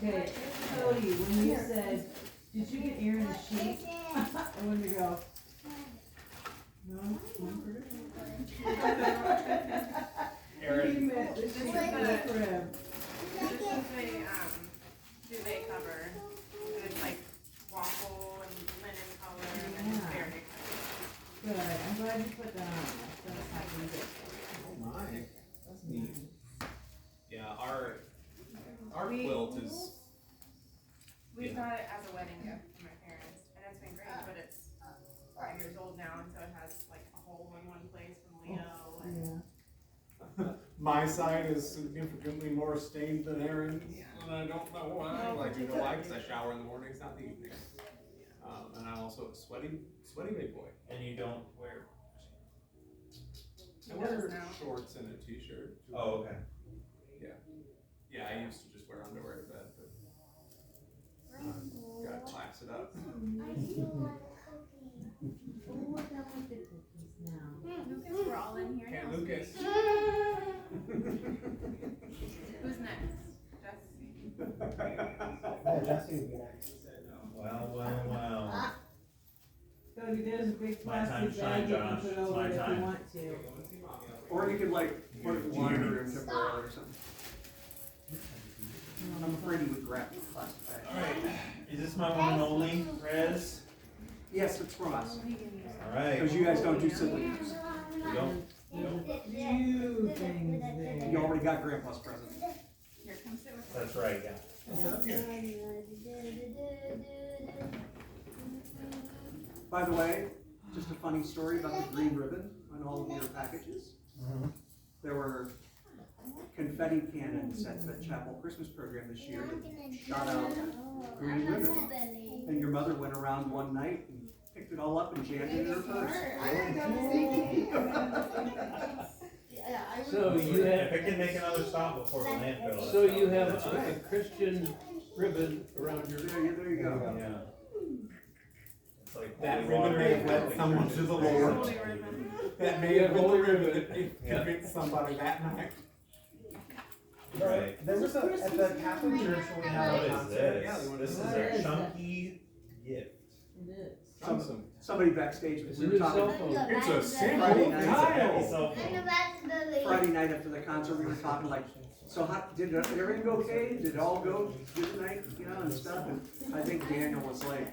Good. Okay, Cody, when you said, did you get Aaron a sheet? I wanted to go. No, Aaron. He meant the sheet for the crib. This is a, duvet cover. And it's like waffle and linen color and it's Yeah. very Good, I'm glad you put that on there, so that's how you get. Oh my, that's neat. Yeah, our quilt is, We Yeah. got it as a wedding gift from my parents, and it's been great, but it's 5 years old now, and so it has like a hole in one place from Leo, and Yeah. my side is significantly more stained than Aaron's, Yeah. and I don't know why. Like, you know why? Because I shower in the mornings, not the evenings. And I'm also a sweaty big boy. And you don't wear. I He wear does now. shorts and a t-shirt. Oh, okay. Yeah, I used to just wear underwear to bed, but gotta class it up. Oh, I got my good cookies now. Lucas, we're all in here Hey, now. Lucas. Who's next? Jesse. Yeah, Jesse would be next. Well. Cody, there's a big My time plastic to shine, bag you can Josh. put It's over my it if you time. want to. or you could like put it in the laundry room temporarily or something. I'm afraid he would grab the plastic bag. Alright, is this my one and only, Rez? Yes, it's from us, Alright. because you guys don't do siblings. We don't. There's a few things there. You already got grandpa's present. Here, come sit with us. That's right, yeah. By the way, just a funny story about the green ribbon on all of your packages. There were confetti cannons at the chapel Christmas program this year that shot out green ribbon. And your mother went around one night and picked it all up and jammed it in her purse. So you If have, it can make another stop before the landfill. so you have a Christian ribbon around your. There you go. Yeah. It's like That holy water ribbon may have and led holy someone juice. to the Lord. Holy ribbon. That may have been the ribbon that convinced somebody that night. Right. There was a, at the Catholic church when we had What a is concert. this? Yeah, they wanna This is do our that. chunky gift. It is. Awesome. Somebody backstage, It's we a were new talking cell phone. It's a simple Friday night. It's a heavy tile. cell phone. Friday night after the concert, we were talking like, so how, did everything go okay? Did it all go good tonight, you know, and stuff? And I think Daniel was like,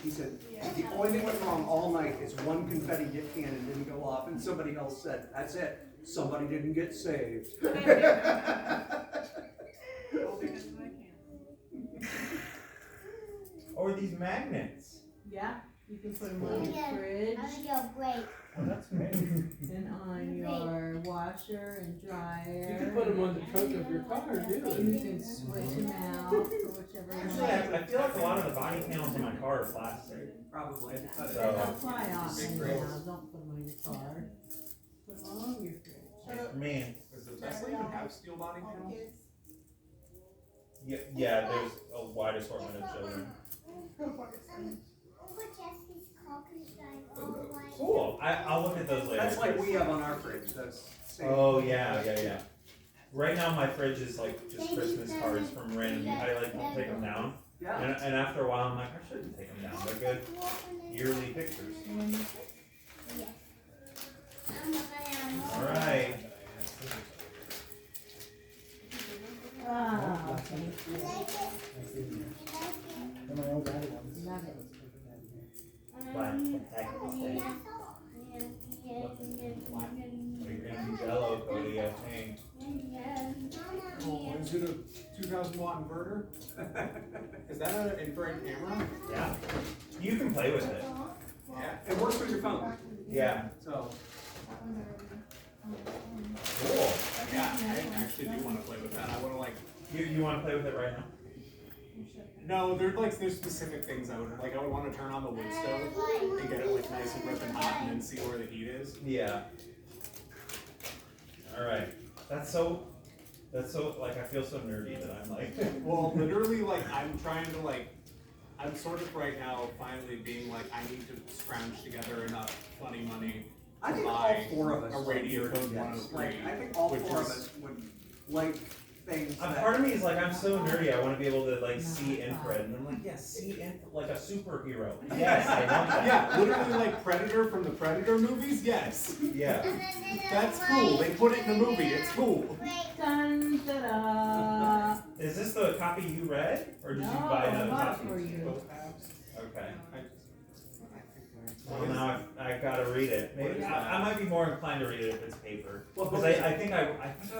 he said, the only thing went wrong all night is one confetti gift cannon didn't go off, and somebody else said, that's it, somebody didn't get saved. All because of my can. Or these magnets. Yeah, you can put them on your fridge Oh, that's great. and on your washer and dryer. You can put them on the trunk of your car, You too. can switch them out for whichever Actually, one. I feel like a lot of the body panels in my car are plastic. Probably. They'll So, fly off Big anyhow, bricks. don't put them on your car. Put them on your fridge. for me, Does the Tesla even have steel body panels? yeah, there's a wide assortment of children. Cool. I'll look at those later. That's like we have on our fridge, that's. same. Oh, yeah. Right now, my fridge is like just Christmas cards from random. I like to take them down, Yeah. and after a while, I'm like, I shouldn't take them down. They're good yearly pictures. All right. Ah, thank you. They're my old daddy ones. Love it. What the heck is it? You're gonna be Jello, Cody, I think. Oh, is it a 2000 watt inverter? Is that an infrared camera? Yeah. You can play with it. Yeah. It works with your phone, Yeah. so. Cool. Yeah, I actually do want to play with that. I want to like. You want to play with it right now? No, there's specific things I would like. I would want to turn on the wood stove and get it like nice and ripping hot, and then see where the heat is. Yeah. All right. That's so like I feel so nerdy that I'm like. Well, literally, like I'm trying to like. I'm sort of right now finally being like I need to scrounge together enough funny money I to think all buy four of us. a Radio Code Yes, 103. like, I think all which four of is- us would like things that. Part of me is like I'm so nerdy. I want to be able to like see infrared, and I'm like, yeah, see infrared like a superhero. Yes, I want that. Yeah, literally like Predator from the Predator movies. Yes, Yeah. that's cool. They put it in the movie. It's cool. Dun, da-da. Is this the copy you read, or did you No, buy I another bought it copy? for you. Okay. Well, now I've got to read it. Maybe I might be more inclined to read it if it's paper. Because I think I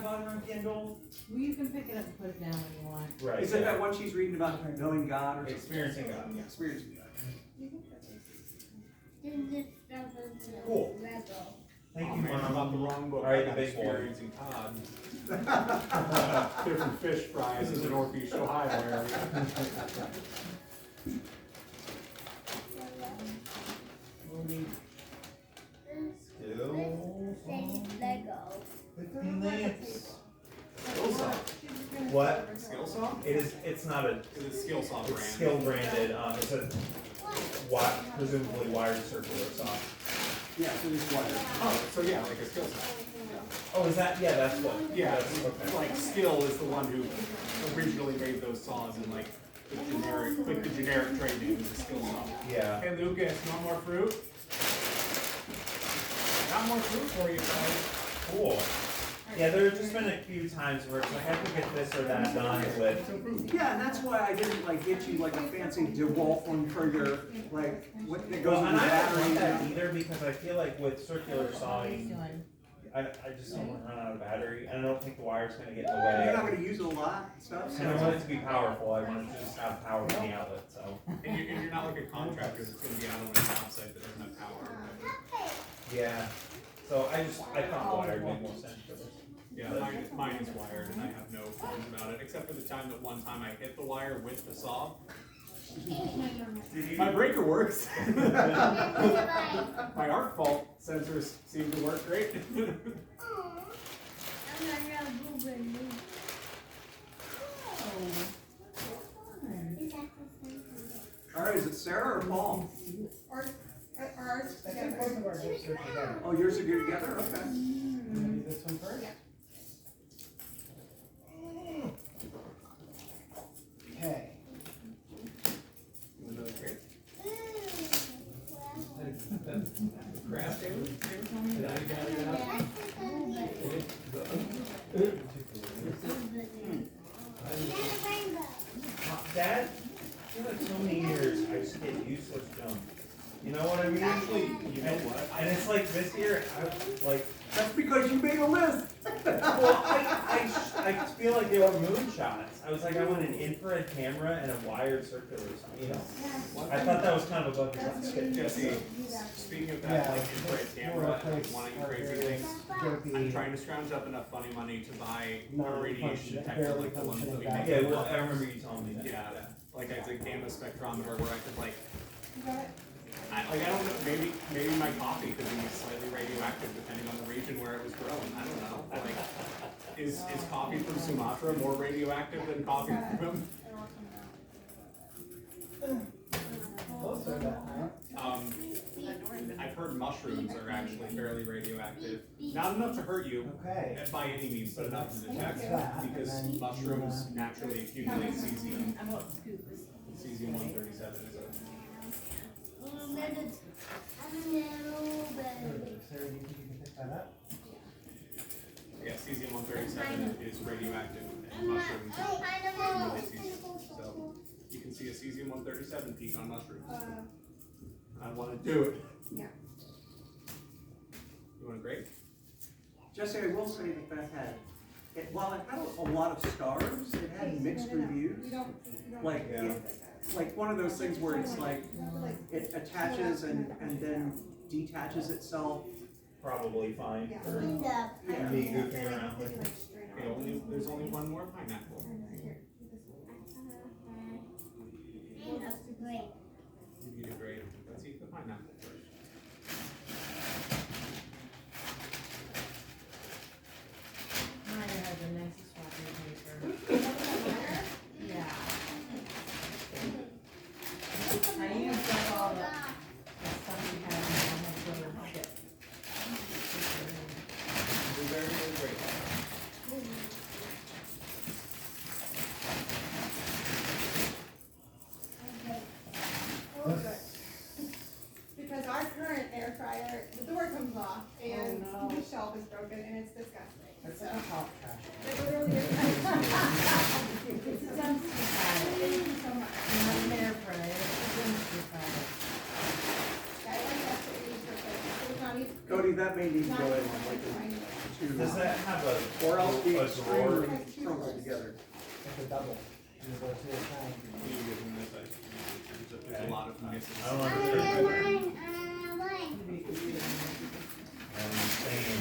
bought it on Kindle. Well, you can pick it up and put it down when you want. Right. Is it that one she's reading about knowing God or something? Experiencing God. Yeah. Experiencing God. Cool. Thank you, Man, I'm Mom. on the wrong book. All right, I got the big boy. Experiencing Todd. Different fish fries as a Northeast Ohio area. Still. 15 minutes. Skillsaw. What? Skillsaw? It is. It's not a. It's a Skillsaw brand. It's skill branded. It's a presumably wired circular saw. Yeah, so this water. Oh, so yeah, like a Skillsaw. Oh, is that? Yeah, that's what. Yeah, That's, okay. like Skill is the one who originally made those saws and like the generic trade name is a Skillsaw. Yeah. Hey Lucas, want more fruit? Got more fruit for you guys. Cool. Yeah, there have just been a few times where it's like I have to get this or that done with. Yeah, and that's why I didn't like get you like a fancy DeWalt one for your like what that goes Well, in and the I don't battery. want that either because I feel like with circular sawing, I just don't want to run out of battery, and I don't think the wire's going to get in the You're not way. gonna use it a lot and stuff. And I want it to be powerful. I want it to just have power in the outlet. So And you're not like a contractor that's gonna be out on a job site that doesn't have power. yeah. So I thought wired made more sense for this. Yeah, mine is wired and I have no qualms about it, except for the time that one time I hit the wire with the saw. My breaker works. My arc fault sensors seem to work great. All right, is it Sarah or Paul? Ours I think both of our groups are together. Oh, yours are good together. Okay. Wanna do this one first? Yeah. Okay. Dad, for like so many years, I just get useless junk. You know what I mean? You know what? And it's like this year, I like. That's because you made a list. Well, I feel like they were moonshots. I was like, I want an infrared camera and a wired circular saw, you know? I thought that was kind of a bucket. Jesse, speaking of that, like infrared camera and like wanting crazy things, I'm trying to scrounge up enough funny money to buy a radiation detector like the ones that we make. Yeah, well, I remember you telling me that. Yeah, like it's a gamma spectrometer where I could like, I don't know, maybe my coffee could be slightly radioactive depending on the region where it was grown. I don't know. Like, is coffee from Sumatra more radioactive than coffee from? Closer that time. I've heard mushrooms are actually fairly radioactive. Not enough to hurt you Okay. by any means, but enough to detect because mushrooms naturally accumulate cesium. Cesium 137 is a. Sarah, do you think you can pick that up? Yeah, cesium 137 is radioactive, and mushrooms accumulate cesium. So you can see a cesium 137 peak on mushrooms. I want to do it. Yeah. You want a grape? Jesse, I will say that that had while it had a lot of stars, it had mixed reviews. You don't. Like, Yeah. Like one of those things where it's like, it attaches and then detaches itself. Probably fine Yeah. for Cleaned up. me goofing around with. There's only one more pineapple. And that's great. Give you a grade. Let's eat the pineapple first. Maya has the nicest wrapping paper. Yeah. I used up all the stuff we had, and I had to go and get. Blueberry or grape? Oh, good. Because our current air fryer, the door comes off and Oh, no. the shelf is broken and it's disgusting. It's So, like a hot trash. it really is. It's a dumpster fire. Thank you so much. Not an air fryer, it's a dumpster fire. Yeah, I like that's what we use for cooking. So it's not even- Cody, that may need to not go in even on like tiny. Does two, that have a, or else be a drawer? extremely crumpled together. It's a double. You go to a time. You give them this, there's a lot of nice. I don't I understand. want mine. I want mine. I'm saying,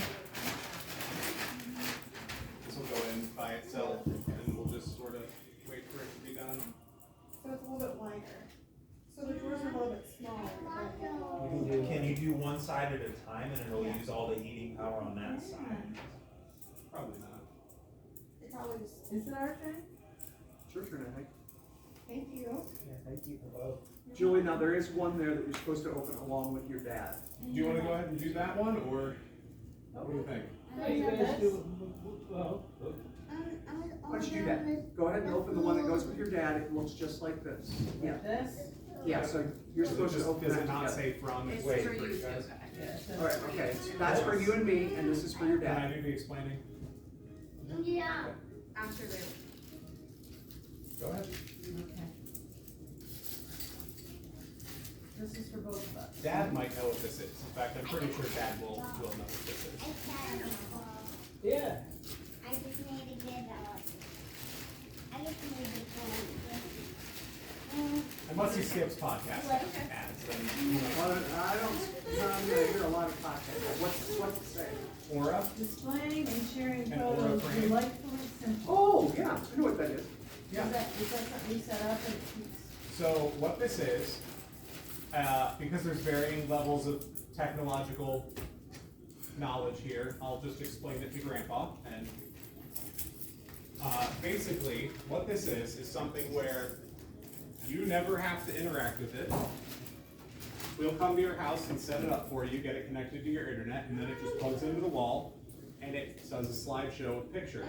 This will go in by itself, and we'll just sort of wait for it to be done. So it's a little bit wider. So the drawers are a little bit smaller. You can do. can you do one side at a time and it'll use all the heating power on that side? Probably not. It's always, Is it our turn? It's your turn, I think. thank you. Yeah, thank you for both. Julie, now there is one there that you're supposed to open along with your dad. Do you wanna go ahead and do that one, or what do you think? How you guys do, well, Why don't you do that? Go ahead and open the one that goes with your dad, it looks just like this. Yeah, Like this? yeah, so you're supposed to open Does that it not together. say from? It's Wait for you you too. guys. Yeah, it says- Alright, okay, so that's for you and me, and this is for your Can I dad. do the explaining? Yeah. After they. Go ahead. Okay. This is for both of us. Dad might know what this is. In fact, I'm pretty sure Dad will know what this is. yeah, I just made a good I just made a good Unless he skips podcast ads, then you know. Well, I don't, I'm gonna hear a lot of podcasts, what's it say? Aura. Displaying and sharing An photos aura frame. delightfully simple. Oh, yeah, I know what that is. Yeah. Is that something you set up and it keeps? So what this is, because there's varying levels of technological knowledge here, I'll just explain it to Grandpa. And basically, what this is something where you never have to interact with it. We'll come to your house and set it up for you, get it connected to your internet, and then it just plugs into the wall, and it does a slideshow of pictures.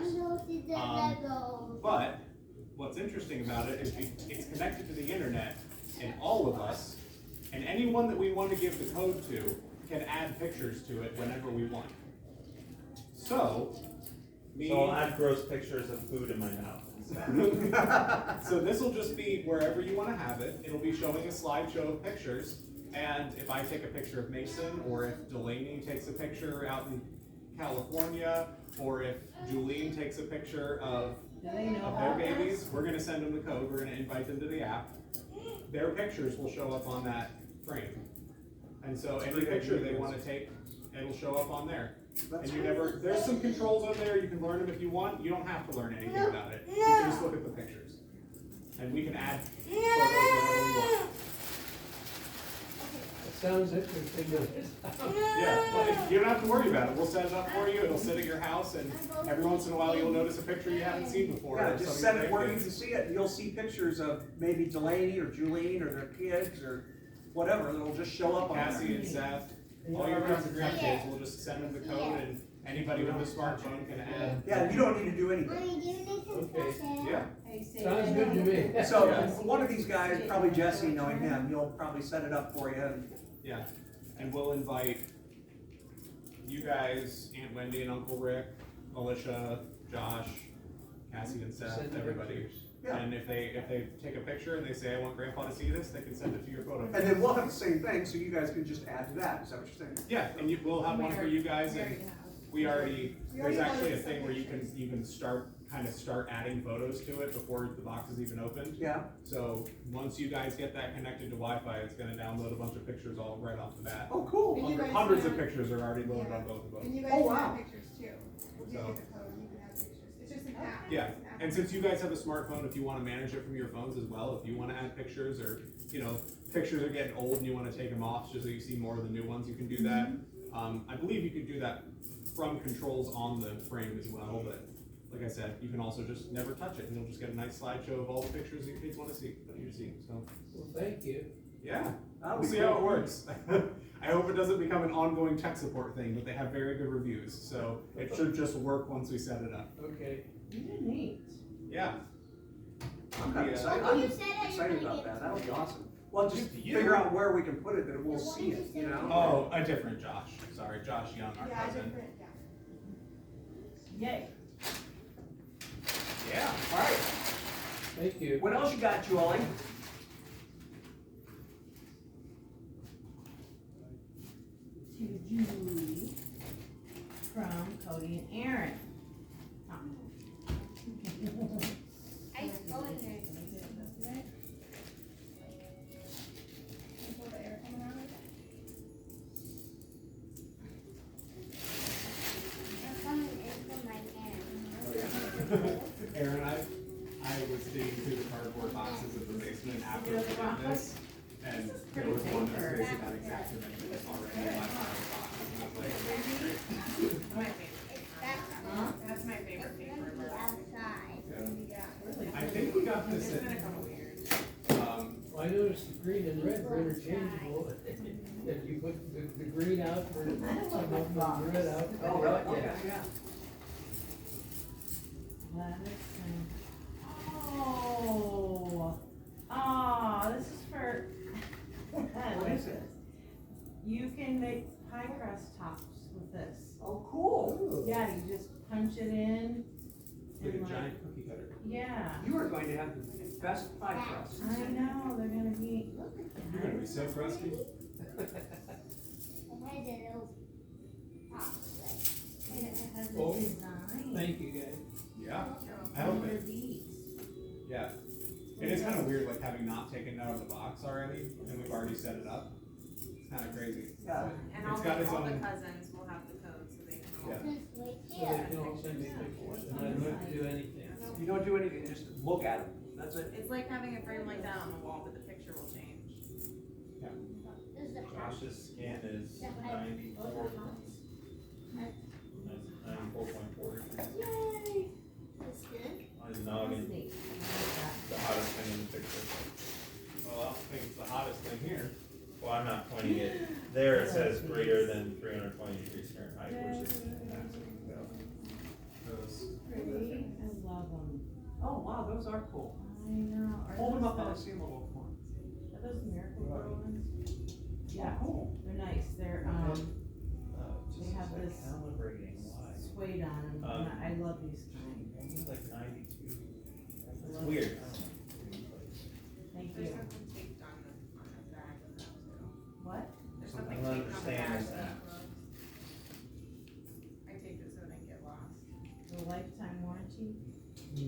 But what's interesting about it is it's connected to the internet, and all of us, and anyone that we want to give the code to, can add pictures to it whenever we want. So, me. So I'll add gross pictures of food in my mouth. So this will just be wherever you want to have it. It'll be showing a slideshow of pictures. And if I take a picture of Mason, or if Delaney takes a picture out in California, or if Julene takes a picture of Do they know their about this? babies, we're gonna send them the code, we're gonna invite them to the app. Their pictures will show up on that frame. And so any picture they wanna take, it'll show up on there. And you never, there's some controls on there, you can learn them if you want, you don't have to learn anything about it. You can just look at the pictures. And we can add photos whenever we want. it sounds interesting. Yeah, but you don't have to worry about it, we'll set it up for you, it'll sit at your house, and every once in a while you'll notice a picture you haven't seen before. Yeah, of just some of set it your where you kids. can see it, and you'll see pictures of maybe Delaney or Julene or their kids or whatever, it'll just show up on Cassie there. and Seth, all your friends and grandkids, we'll just send them the code, and anybody with a smartphone can add. Yeah, you don't need to do anything. Yeah. Hey, say Sounds that. good to me. So, Yeah. one of these guys, probably Jesse, knowing him, he'll probably set it up for you, and Yeah, and we'll invite you guys, Aunt Wendy and Uncle Rick, Alicia, Josh, Cassie and Seth, Send the everybody. pictures. Yeah. And if they take a picture and they say, I want Grandpa to see this, they can send it to your photo. and then we'll have the same thing, so you guys can just add to that, is that what you're saying? Yeah, and we'll have one for you guys, We and already have. there's actually a thing where you can start adding photos to it before the box is even opened. Yeah. So once you guys get that connected to Wi-Fi, it's gonna download a bunch of pictures all right off the bat. Oh, cool. And you guys Hundreds can of pictures are already loaded on both of them. And you guys Oh, can wow. have pictures too. We'll give you the code, you can have pictures. It's just an app. Yeah, It's an app. and since you guys have a smartphone, if you wanna manage it from your phones as well, if you wanna add pictures or, pictures are getting old and you wanna take them off just so you see more of the new ones, you can do that. I believe you could do that from controls on the frame as well, but like I said, you can also just never touch it and you'll just get a nice slideshow of all the pictures that your kids wanna see, that you see, so. Well, thank you. Yeah, That'll we'll be see cool. how it works. I hope it doesn't become an ongoing tech support thing, but they have very good reviews, so it should just work once we set it up. Okay. You're neat. Yeah. I'm kind of Yeah. excited. What I'm you said that you're excited gonna about get- that. That'll be awesome. Well, just You. figure out where we can put it that we'll Yeah, what see did it, you you say? know? Oh, a different Josh. Sorry, Josh Young, our Yeah, cousin. different, yeah. Yay. Yeah. All right. Thank you. What else you got, Julie? To Julie from Cody and Aaron. I used to go in there. Feel the air coming out of it? They're coming in from my hand. Aaron, I was digging through the cardboard boxes of the basement after we did this, and there was one that was basically that exact dimension already in my pile of boxes, and I was like, My favorite. That's That's my favorite paper. on the outside. Yeah. I think we got It's this been a in, couple of years. Well, I noticed the green and red were interchangeable. If you put the green out for some of them, the red out. Oh, really? Okay, Yeah. yeah. Let us see. Oh, this is for. What is it? You can make pie crust tops with this. Oh, cool. Yeah, you just punch it in. like a and giant cookie cutter. Yeah. You are going to have the best pie crust. I know, they're gonna be, look You're at gonna be that. so crusty. It has a little top, And it has a Oh, design. Thank you, guys. Yeah, I hope What are it, these? yeah. It is kind of weird, like having not taken it out of the box already, and we've already set it up. It's kind of crazy. Yeah. And It's all got the, its all the own- cousins will have the code so they can all. Yeah. this right So here. they can all send me pictures, and I don't have to do anything. You don't do anything, just look at it. That's it. It's like having a frame like that on the wall, but the picture will change. This is the Josh's scan is 94 points. 94.4. Yay! This good? On his noggin, Neat. the hottest thing in the picture. Well, I don't think it's the hottest thing here. Well, I'm not pointing it. There it says greater than 320 degrees Fahrenheit, which is massive. Those. Pretty, I love them. Oh, wow, those are cool. I know. Are Hold them those up on the- the ceiling a little more. Are those Miracle Grow ones? Yeah, Cool. they're nice, they're, they have this Calibrating, why? suede on them, and I love these kind. It's like 92. It's weird. Thank There's you. something taped on the bag of that too. What? There's I something don't taped on the understand bag of that. that. I taped it so it didn't get lost. The lifetime warranty?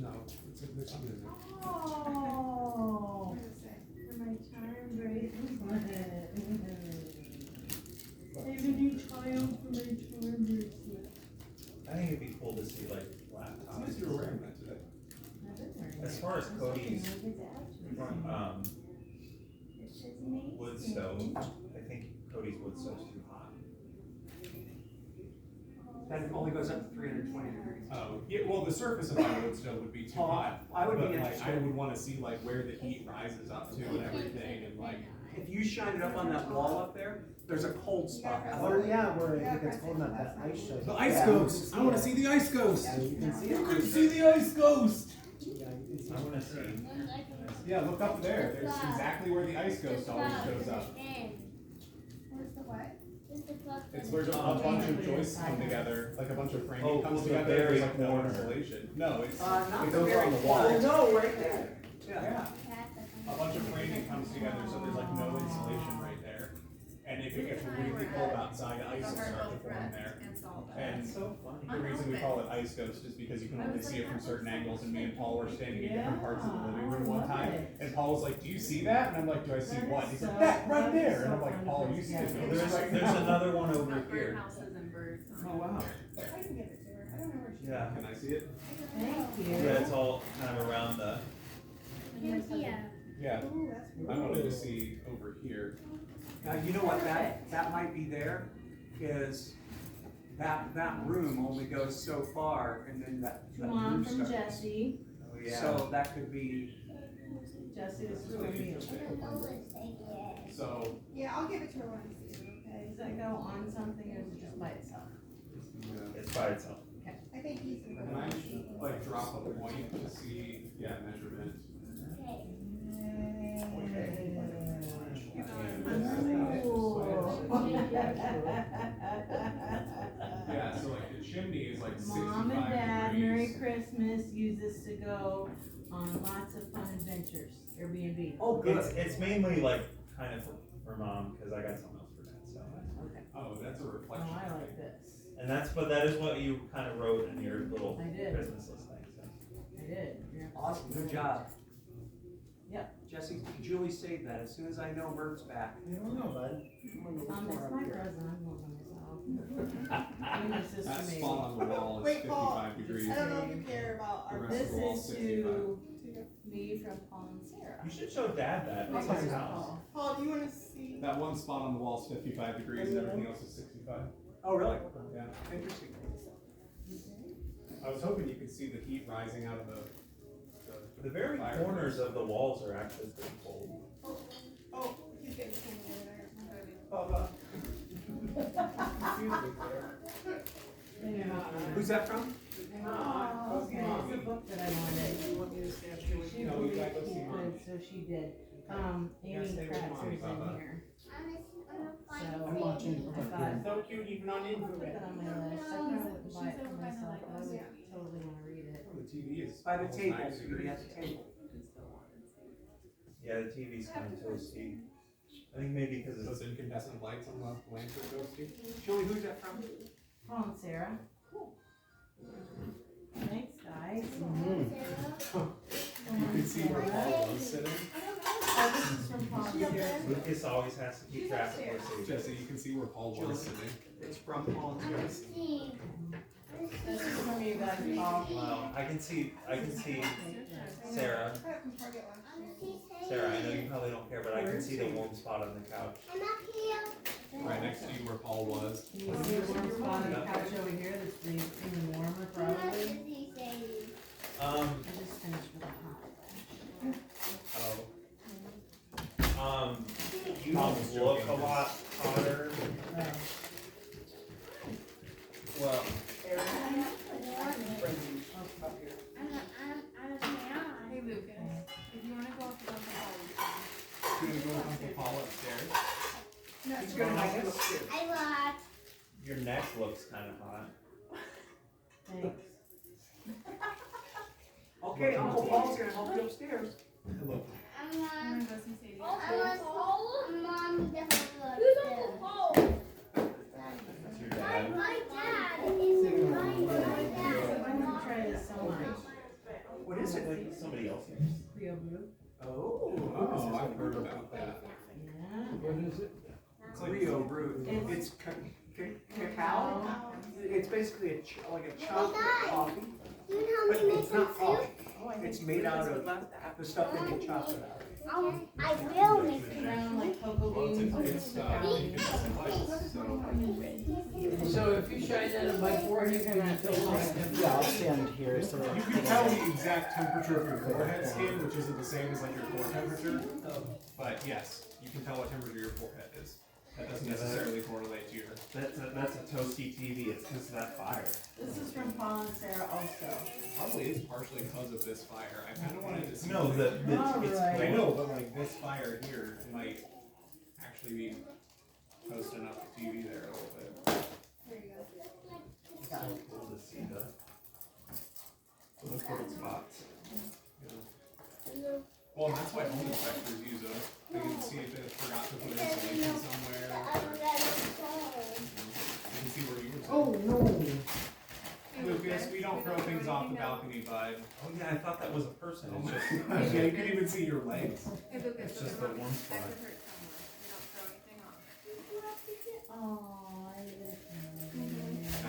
No, it's a good one. Oh, What does it say? for my charm bracelet. I have a new child for my charm bracelet. I think it'd be cool to see like It's laptops. nice you were wearing that today. I've been wearing As it. far as I'm Cody's sorry, I have to front, add to it. This is amazing. wood stove, I think Cody's wood stove's too hot. That only goes up to 320 degrees. Oh, yeah, well, the surface of my wood stove would be too hot. I would be but, like, I interested. would wanna see like where the heat rises up to and everything, and like, If you shine it up on that wall up there, there's a cold spot. Or, yeah, where it gets cold enough, that ice shows. the up. ice Yeah, ghost, I wanna see the ice ghost. Yeah, you can see it. You can see the ice ghost. Yeah, you can see I it. wanna see. Yeah, look up there, there's exactly where the ice ghost always shows up. Where's the what? It's where a bunch of joists come together, like a bunch of framing Oh, comes the together, very there's like no corner. insulation. No, it's, Not it the goes very on the wall. Oh, no, right there. Yeah. Yeah, a bunch of framing comes together, so there's like no insulation right there. And gets really cold outside, ice will start to form there. And So funny. the reason we call it ice ghost is because you can only see it from certain angles, and me and Paul were standing in different parts of the living room one time, and Paul was like, do you see that? And I'm like, do I see what? He's like, that right there, and I'm like, Paul, you see it. There's another one over here. Houses and birds. Oh, wow. I can give it to her. I don't know where she is. Yeah. Can I see it? Thank you. Yeah, it's all kind of around the. Yeah, Ooh, that's I wanted to see over here. Now, you know what that might be there, is that room only goes so far, and then that One roof from starts. Jesse. Oh, yeah. So that could be, Jesse, this is from you. So, Yeah, I'll give it to her when I see it, okay? Does that go on something or is it just by itself? It's by itself. I think he's the can I like drop a point to see, yeah, measurement? Yeah, so like the chimney is like 65 Mom and Dad, Merry degrees. Christmas, use this to go on lots of fun adventures, Airbnb. oh, good. It's mainly like kind of for mom, because I got something else for dad, so. Okay. Oh, that's a Oh, reflection. I like this. And but that is what you kind of wrote in your little I did. Christmas list thing, so. I did. Yeah. Awesome, good job. Yep. Jesse, Julie saved that, as soon as I know Bert's back. I don't know, bud. It's my present, I'm going myself. Doing this is That for me. spot on the wall is Wait, Paul, 55 degrees. I don't know if you care about The our. rest This of the wall's is 65. to me from Paul and Sarah. You should show dad that, Oh, it's his my house. God. Paul, do you wanna see? That one spot on the wall is 55 degrees, and everything else is 65. Oh, really? Yeah. Interesting. I was hoping you could see the heat rising out of the The very fire. corners of the walls are actually pretty cold. Oh, he's getting something over there. Who's that from? Oh, okay, it's a book that I wanted. She No, we believed gotta go see he Mommy. could, so she did. Amy stay with Mommy, Kratzer's in Papa. here. I'm watching I from thought, here. So cute, even on I'll put that on my list. I probably wouldn't buy it for myself, but I would Yeah. totally wanna read it. The TV is By the almost table, 90 so you're degrees. at the table. Yeah, the TV's kind of toasty. I think maybe because Those it's. incandescent lights on the lamps are toasty. Julie, who's that from? Paul and Sarah. Thanks, guys. You can see where Paul was sitting. Oh, this is from Paul and Sarah. Lucas always has to keep track of what's safe. Jesse, you can see where Paul was sitting. It's from Paul and Sarah. This is from you guys, Paul. Wow, I can see Sarah. I got from Target last year. Sarah, I know you probably don't care, but I can see the warm spot on the couch. Right next to you where Paul was. Can you see a warm spot on the couch over here that's even warmer probably? I just finished with a hot. You look a lot hotter. Well, Hey Lucas, if you wanna go up to Uncle Paul's. You gonna go with Uncle Paul upstairs? No, He's gonna make it look good. your neck looks kind of hot. Thanks. Okay, Uncle Paul's gonna help you upstairs. Hello. You wanna go see Sadie? Who's Uncle Paul? That's your dad. Why don't you try this so much? What is it? Like somebody else. Rio Brew? Oh. Oh, I've heard about that. Yeah. What is it? It's Rio Brew. It's cacao. It's basically like a chocolate coffee, but it's not coffee. It's made out of the stuff they make chocolate out of. I will make it. Around like cocoa Well, it's beans. incandescent lights, so. So if you shine that on my forehead, you can tell me. Yeah, I'll stand here so. You can tell the exact temperature of your forehead skin, which isn't the same as like your core temperature. But yes, you can tell what temperature your forehead is. That doesn't necessarily correlate to your. That's a toasty TV. It's because of that fire. This is from Paul and Sarah also. Probably is partially because of this fire. I kind of wanted to see. No, it's Alright. I know, but like this fire here might actually be toasting up the TV there a little bit. There you go. so cool to see those little spots. Well, and that's why home inspectors use those. They can see if they forgot to put insulation somewhere. off the know- balcony vibe. Oh yeah, I thought that was a person. Oh It's my just. gosh, yeah, you can even see your legs. Hey Lucas, It's look just at the mommy. warm That spot. could hurt someone. You don't throw anything off. Oh, I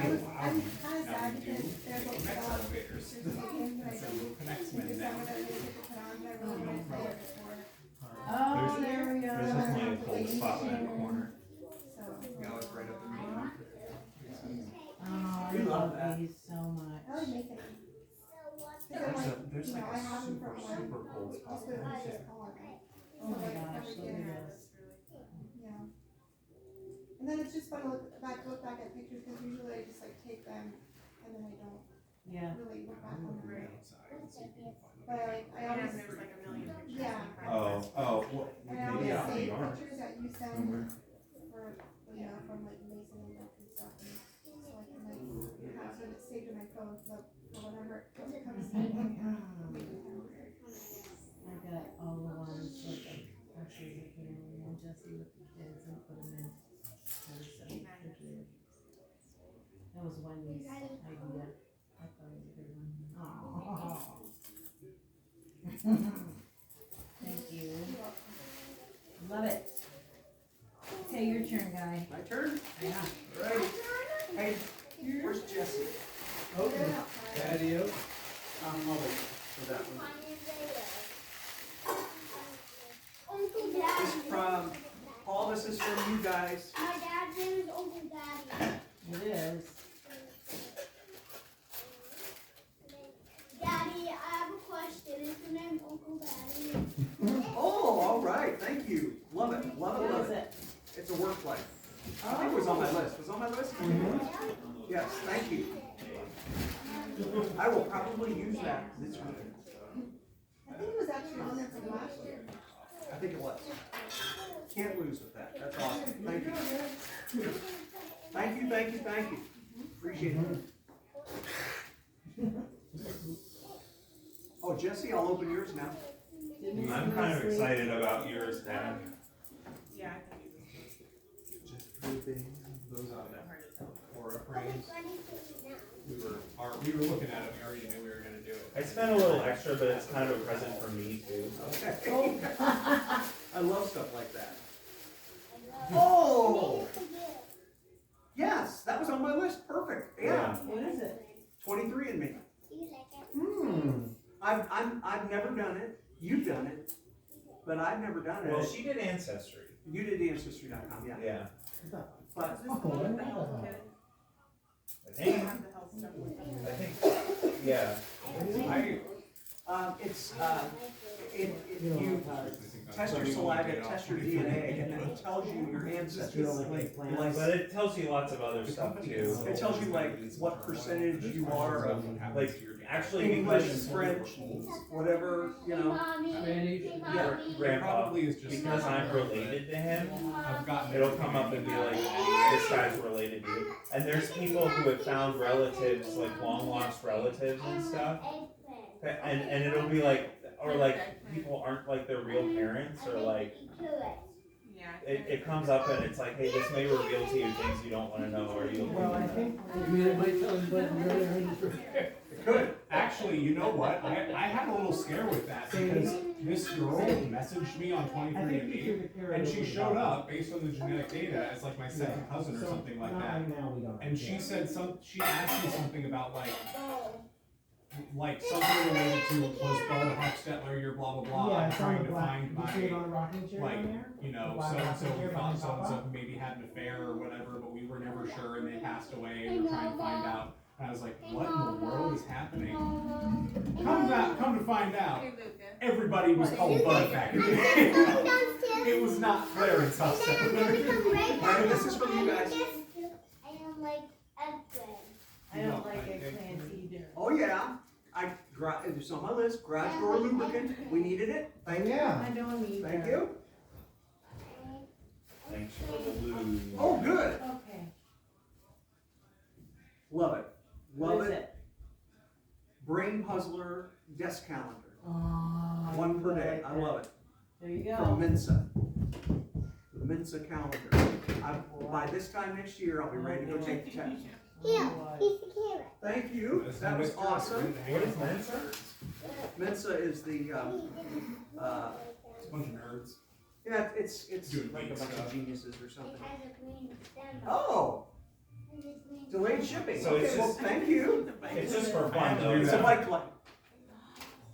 I'm kinda Now sad we do because there's a Connect lot of elevators. pictures taken, but I So don't we'll connect think men it's now. not what I really get to put on, but I really wanted to play it before. Oh, there we go. There's just my cold spot in the corner. So. Yeah, it's right up in the corner. Oh, I We love love that. these so much. I like making them. There's You like know, a I have them super, from super cold just spot. put it on just color. Oh my gosh, look at this. Yeah. And then it's just fun to look back at pictures, because usually I just like take them and then I don't Yeah. really look back on them. Outside. But I And always, there's like a million pictures. Yeah. You find the best Oh, pictures. well, and I always maybe out in save the yard pictures that you send somewhere. for, you know, from like Mason and Luke and stuff, and so I can like have it saved in my phone, so for whenever it comes in, I got all the ones with the pictures of family and Jesse with the kids and put them in. That was Wendy's idea. I thought it was a good one. Aw. Thank you. Love it. Okay, your turn, guy. My turn? Yeah. Right. Hey, where's Jesse? Okay. Patio. I'll wait for that one. Uncle This is Daddy. from, Paul, this is from you guys. My dad's name is Uncle Daddy. It is. Daddy, I have a question. Is your name Uncle Daddy? Oh, all right, thank you. Love it, love it, What love is it. it? It's a work life. I think it was on my list. Was it on my list? Yes, thank you. I will probably use that this week. I think it was actually on there from last year. I think it was. Can't lose with that. That's awesome. Thank you. Thank you, thank you, thank you. Appreciate it. Oh, Jesse, I'll open yours now. I'm kind of excited about yours, Dad. Yeah, I think it's Those so hard to tell. Aura frames. We were looking at it, we already knew we were gonna do it. I spent a little extra, but it's kind of a present for me too. Okay. I love stuff like that. Oh! Yes, that was on my list. Perfect. Yeah. What is it? 23andMe. Hmm. I've never done it. You've done it. But I've never done it. Well, she did Ancestry. You did Ancestry.com, yeah. Yeah. But Does this go with the health kit? I Does it think. have the health stuff with it? I think. Yeah. it's you test your saliva, test your DNA, and then it tells you your ancestry. But it tells you lots of other stuff too. It tells you like what percentage you are of Like actually English, because French, whatever, you know. yeah, Grandpa, Probably is just because I'm related to him, I've gotten it'll come up and be like, this guy's related to you. And there's people who have found relatives, like long lost relatives and stuff. And it'll be like, or like people aren't like their real parents, or like Yeah. it comes up and it's like, hey, this may reveal to you things you don't want to know, or you'll. Well, I think. It could. Actually, you know what? I had a little scare with that because this girl messaged me on 23andMe and she showed up based on the genetic data as like my second cousin or something like that. And she said she asked me something about like something related to was Bud Huxtetler, your blah blah blah. Yeah, I'm it's on trying the to black. find You see it my on the rocking chair like, on there? you know, Black so and so rocking we chair thought from so and so Papa? maybe had an affair or whatever, but we were never sure and they passed away and we're trying to find out. And I was like, what in the world is happening? Come to find out, Hey, Lucas. everybody was called Bud back in the day. It was not Clarence Huxtetler. Alright, this is from you guys. I don't like eggplants either. Oh yeah, it's on my list. Garage door lubricant. We needed it. Thank you. Yeah. I don't either. Thank you. Thanks for the lube. Oh, good. Okay. Love it. What Love is it. it? Brain puzzler desk calendar. Oh, One per I day. like I that. love it. There you From go. Mensa. The Mensa calendar. By this time next year, I'll be ready to go take the test. Oh, boy. He's the carrot. Thank you, that was awesome. What is Mensa? Mensa is the, It's a bunch of nerds. yeah, it's Doing like a geek bunch of stuff. geniuses or It something. has a green stem. Oh, It has green delayed stem. shipping, So it's okay, well, just- thank you. It's just for fun though. It's a bike club.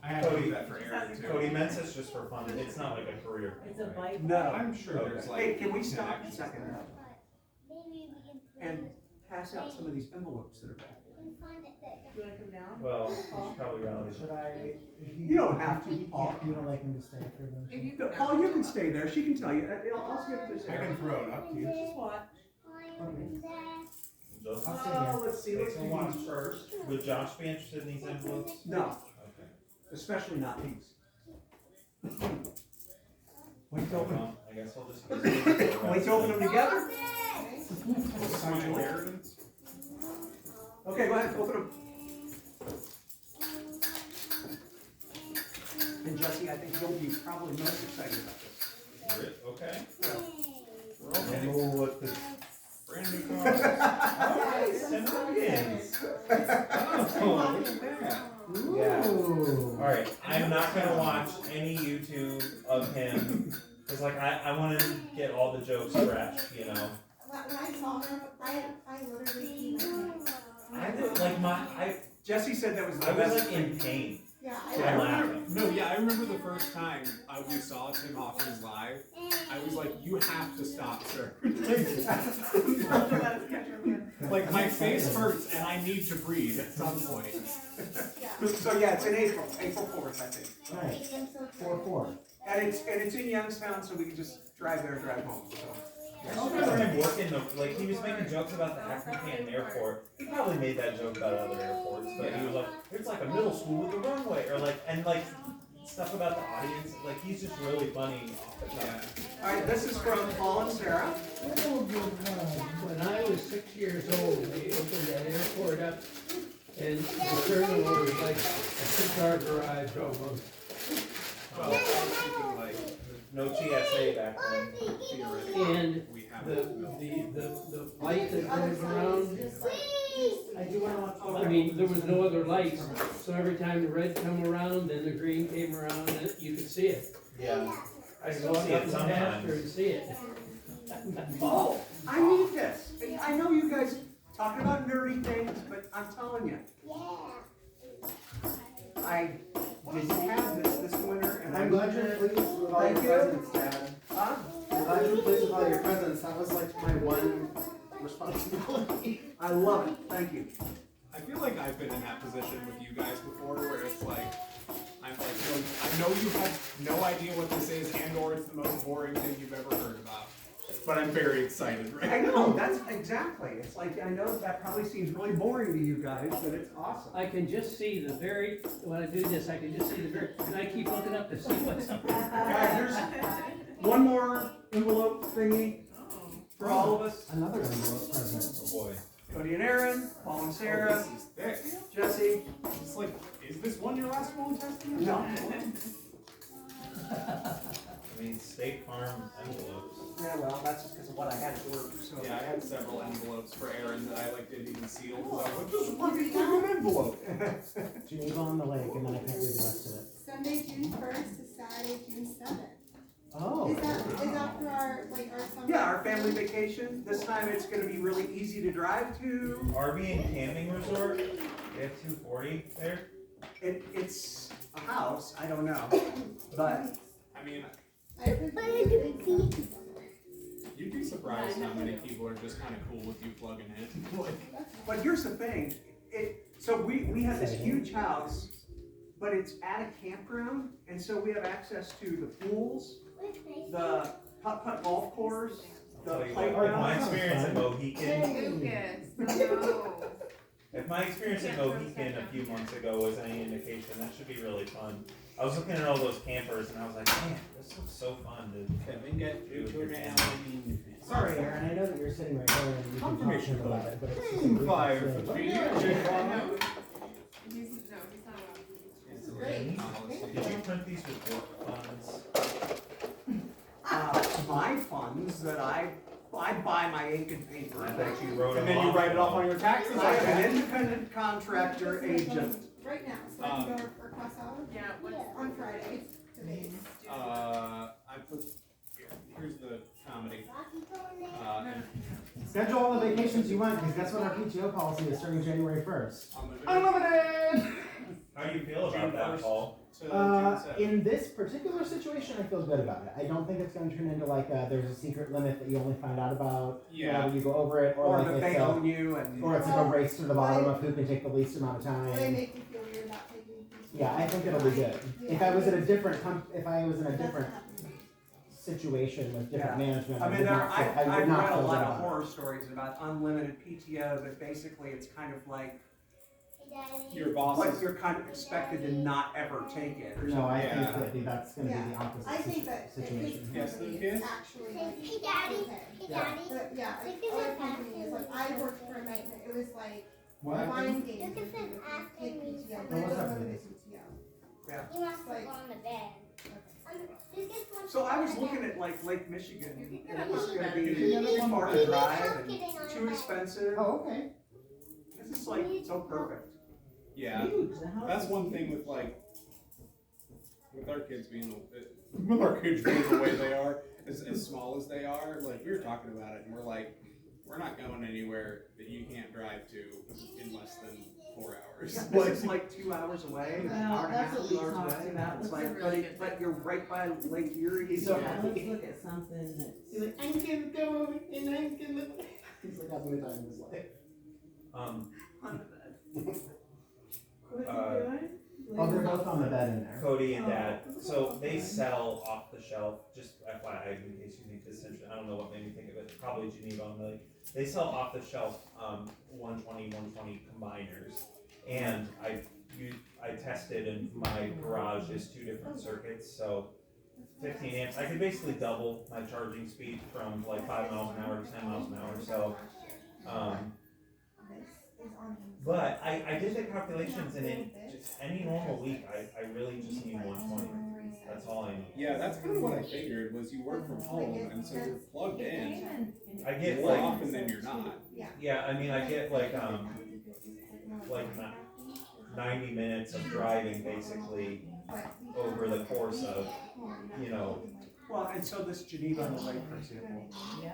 I have to do that for Aaron too. Cody Mensa's just for fun. It's not like a career. It's a bike. No. I'm sure Okay. there's like. Hey, can we stop a second Maybe we can and pass out some of these envelopes that are back? find it there. You wanna come down? Well, it's probably around. Should I? You don't have to, Paul. You don't like him to stay for them? If you No, Paul, you can stay there, she can tell you. I'll skip this. I can throw it up to you. Just watch. Just, I'll stay here. Let's see, let's do these first. would Josh be interested in these envelopes? No, Okay. especially not these. Wait to open them. Well, I guess I'll just. Wait to open them together? Sign Aaron. Okay, go ahead, open them. And Jesse, I think you'll be probably most excited about this. Okay. Okay. Oh, what the. Brand new car. Alright, shenanigans. Oh, look at that. Yeah. Ooh. Alright, I'm not gonna watch any YouTube of him, cause like I wanna get all the jokes scratched, you know? When I saw her, I literally peed my pants. I did, like Jesse said that was the I was best. like in pain. Yeah, Yeah. I remember, no, yeah, I remember the first time we saw Tim Hawkins live. I was like, you have to stop, sir. Like, my face hurts and I need to breathe at some point. So yeah, it's in April 4th, I think. Nice. I'm so 4-4. And it's in Youngstown, so we can just drive there, drive home, so. I remember him working like he was making jokes about the African airport. He probably made that joke about other airports, but he was like, it's like a middle school with a runway, or like, and like stuff about the audience. Like he's just really funny off the top. Alright, this is from Paul and Sarah. When I was 6 years old, they opened that airport up, and the terminal was like a two-car garage almost. Well, I was thinking like, No TSA back then. theoretically, And we have the light that goes around, I do want to watch. I mean, there was no other lights, so every time the red come around, then the green came around, and you could see it. Yeah. I I'd still go see up it the pasture sometimes. and see it. Oh, I need this. I know you guys talking about nerdy things, but I'm telling you, I didn't have this winter, and I'm glad you're pleased with all your Thank you. presents, Dad. Huh? I'm glad you're pleased with all your presents. That was like my one responsibility. I love it. Thank you. I feel like I've been in that position with you guys before, where it's like, I'm like, no, I know you have no idea what this is, and/or it's the most boring thing you've ever heard about. But I'm very excited, right? I know, that's exactly. It's like, I know that probably seems really boring to you guys, but it's awesome. I can just see the very, when I do this, I can just see the very, and I keep looking up to see what's up there. Alright, here's one more envelope thingy for all of us. Another envelope present. Oh boy. Cody and Aaron, Paul and Sarah, This is thick. Jesse. It's like, is this one your last will and testament? No. I mean, State Farm envelopes. Yeah, well, that's just because of what I had at work, so. Yeah, I had several envelopes for Aaron that I like didn't even seal because I was like, this is pretty freaking envelope. Geneva on the lake, and then I can't read the rest of it. Sunday, June 1st to Saturday, June 7th. Oh. Is that for our, like, our summer? Yeah, our family vacation. This time it's gonna be really easy to drive to. RV and camping resort. They have 240 there. It's a house, I don't know, but I mean, I appreciate it. you'd be surprised how many people are just kind of cool with you plugging in. Like, but here's the thing. So we have this huge house, but it's at a campground, and so we have access to the pools, the putt-putt golf course, the Tell you what, playground. my experience at Mohican. Lucas, no. If my experience at Mohican a few months ago was any indication, that should be really fun. I was looking at all those campers and I was like, man, this looks so fun to Kevin, get do with your family. Sorry, Aaron, I know that you're sitting right there and you can talk to him about it, but it's just a brief Fire thing. for He's, no, he's not It's Great. Did you print these with work funds? My funds that I Well, I buy my ink and paper. I bet you wrote And them then you off. write it off on your taxes? I am an independent contractor agent. Right now, so I can go for class hour Yeah, what's on Friday. Today. I put, here's the comedy. And Schedule all the vacations you want, because guess what our PTO policy is starting January 1st? on the Unlimited! How do you feel about that, Paul? to June 7th. In this particular situation, I feel good about it. I don't think it's going to turn into like there's a secret limit that you only find out about whenever you go over it, Or like that it's they own you and. or it's like a race to the bottom of who can take the least amount of They time. make me feel weird about taking these. Yeah, I think it'll be good. If I was in a different if I was in a That's different not happening. situation with different Yeah. management, I mean, would there, not feel- I've would not read a feel lot good of about it. horror stories about unlimited PTO, but basically it's kind of like, Your boss like is, you're kind of expected to not ever take it or No, something. I Yeah. think that's going to be the Yeah. opposite I think that situation. Yes, company the kids? is actually like, Hey, Daddy. okay. Hey, Yeah. Daddy. But yeah, Look like, at other this companies, like, I worked for a night, and it was like, What? mind games. Look at if you this after take me. PTO, Oh, but it what's was up, limited Denise? PTO. You must have gone to bed. So I was looking at like Lake Michigan, and it was gonna You be can get too far to drive and Getting too expensive. Oh, okay. This is like so perfect. yeah. Huge, the house That's is one thing with like, with our kids being, with our kids being the way they are, as small as they are, like, we were talking about it, and we're like, we're not going anywhere that you can't drive to in less than 4 hours. Yeah, this is like 2 hours away, an Well, hour and a that's half, what 2 we hours talked away. about. It's Let's like, really but you're right by Lake Erie. So- Yeah, let's look at something that's. He's like, I can go and I can live. He's like having the time of his life. Um, On the bed. What Uh, are you doing? Oh, they're both on the bed in there. Cody and Dad, so they sell off the shelf, just FYI, in case you need this, I don't know what made me think of it, probably Geneva on the, they sell off the shelf, 120 combiners. And I tested and my garage is 2 different circuits, so 15 amps, I could basically double my charging speed from like 5 miles an hour to 10 miles an hour, so, but I did the calculations and in just any normal week, I really just need 120. That's all I need. Yeah, that's kind of what I figured, was you work from home, and so you're plugged in I get more like, often than you're not. yeah, I mean, I get like 90 minutes of driving basically over the course of, you know, Well, and so this Geneva on the Lake, for example, Yeah.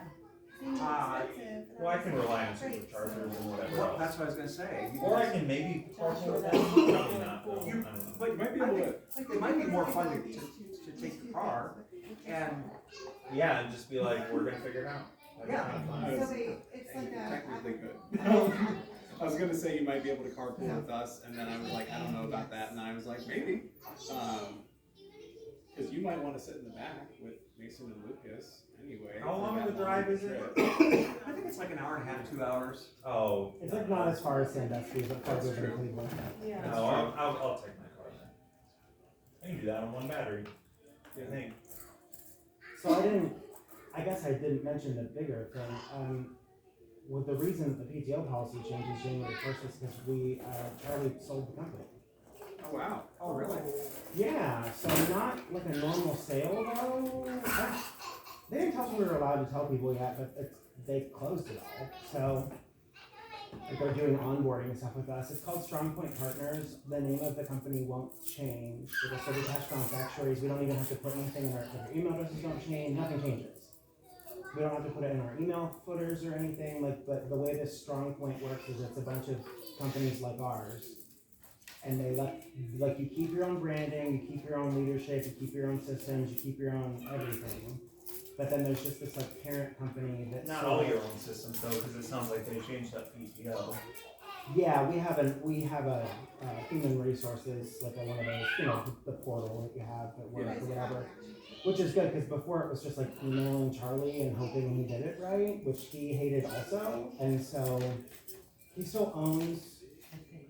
well, I can rely on superchargers and whatever well, else. that's what I was gonna say. Or I can maybe carpool with them, probably not, though, I don't know. But You might be I able think to, it might be more fun to take the car and, Yeah, and just be like, we're gonna figure it out. That'd be Yeah. kind of fun. So they, it's like a. technically could. I was gonna say you might be able to carpool with us, and then I was like, I don't know about that, and then I was like, maybe. Cause you might wanna sit in the back with Mason and Lucas anyway. How for long that of a drive long is it? trip. I think it's like an hour and a half, 2 hours. Oh. It's like not as far as Sandusky, but That's farther than true. Cleveland. Yeah. No, I'll take my car then. I can do that on one battery, I think. So I guess I didn't mention the bigger thing. With the reason that the PTO policy changes January 1st is because Charlie sold the company. Oh, wow. Oh, really? Yeah, so not like a normal sale though. They didn't tell us we were allowed to tell people yet, but they closed it all. So like they're doing onboarding and stuff with us. It's called Strong Point Partners. The name of the company won't change. It'll still be Cash Balance Actuaries. We don't even have to put anything in our email addresses. Don't change. Nothing changes. We don't have to put it in our email footers or anything. But the way this Strong Point works is it's a bunch of companies like ours. And they you keep your own branding, you keep your own leadership, you keep your own systems, you keep your own everything. But then there's just this like parent company that's Not all your own systems though, because it sounds like they changed up PTO. Yeah, we have a human resources like one of those, the portal that you have that works or whatever, which is good because before it was just like emailing Charlie and hoping he did it right, which he hated also, and so he still owns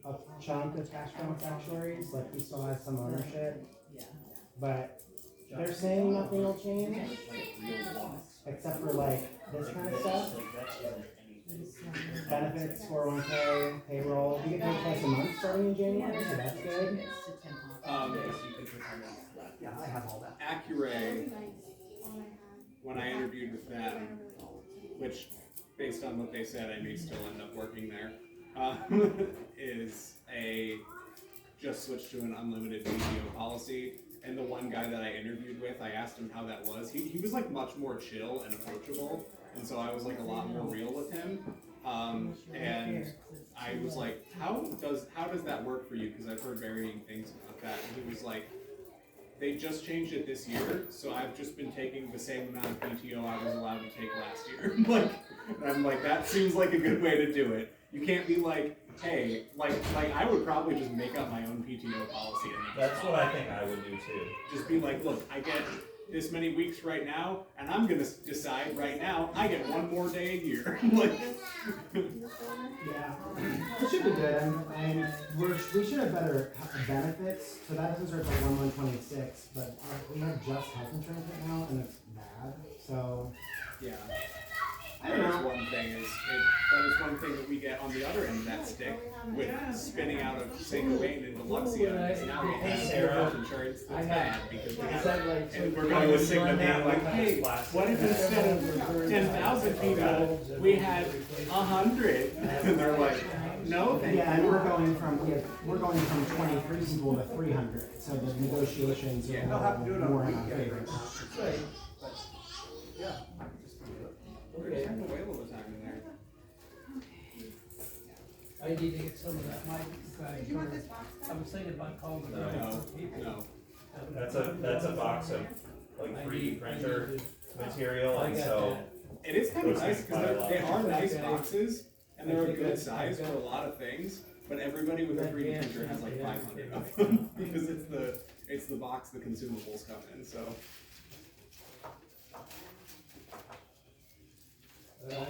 a chunk of Cash Balance Actuaries, like he still has some ownership, Yeah. but they're saying nothing will change except for like this kind of stuff. Benefits, 401k, payroll. We get paid twice a month starting in January, so that's good. Yeah, I have all that. Accuray, when I interviewed with them, which, based on what they said, I may still end up working there, is just switched to an unlimited PTO policy. And the one guy that I interviewed with, I asked him how that was. He was like much more chill and approachable, and so I was like a lot more real with him. And I was like, how does that work for you? Because I've heard varying things about that. And he was like, they just changed it this year, so I've just been taking the same amount of PTO I was allowed to take last year. And I'm like, that seems like a good way to do it. You can't be like, hey, like I would probably just make up my own PTO policy. And that's what I think I would do too. Just be like, look, I get this many weeks right now, and I'm gonna decide right now I get one more day a year. Like, Yeah, it should be good. And we should have better benefits. So that doesn't start till 1/1/26, but we have just health insurance right now, and it's bad. So yeah. I don't That is know. one thing that is one thing that we get on the other end of that stick with spinning out of St. Cobain into Luxia. Is now we have health insurance that's bad because we have, and we're going to Cigna being like, hey, what if instead of 10,000 people we had 100? And they're like, no, thank Yeah, and you. we're going from 23 people to 300. So the negotiations are They'll have to do it on more in our weekend favor. right now. Right. Yeah, I can just do it. We're just having a whale of a time in there. I need to get some of that mic. Did you want this box I back? was thinking about calling the No. That's a box of like 3D printer material, and so It is kind of Those nice things buy a because lot. they are nice Okay. boxes and they're a think good I've size got- for a lot of things. But everybody with a 3D Yeah, printer has like yeah. 500 of them because it's the box the consumables come in. So I'm not,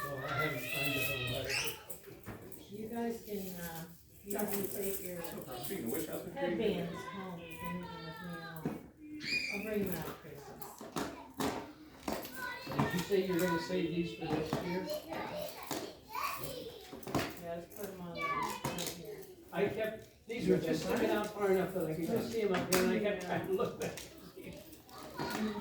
well, I haven't signed the whole letter. You guys can, you can take your speaking of which, how's my 3D printer? headbands home, you can leave them with me, I'll bring them out at Christmas. Did you say you're gonna save these for next year? Yeah, just put them on here. I kept, these were just sticking out far enough that I could just see them up here, and I kept trying to look back.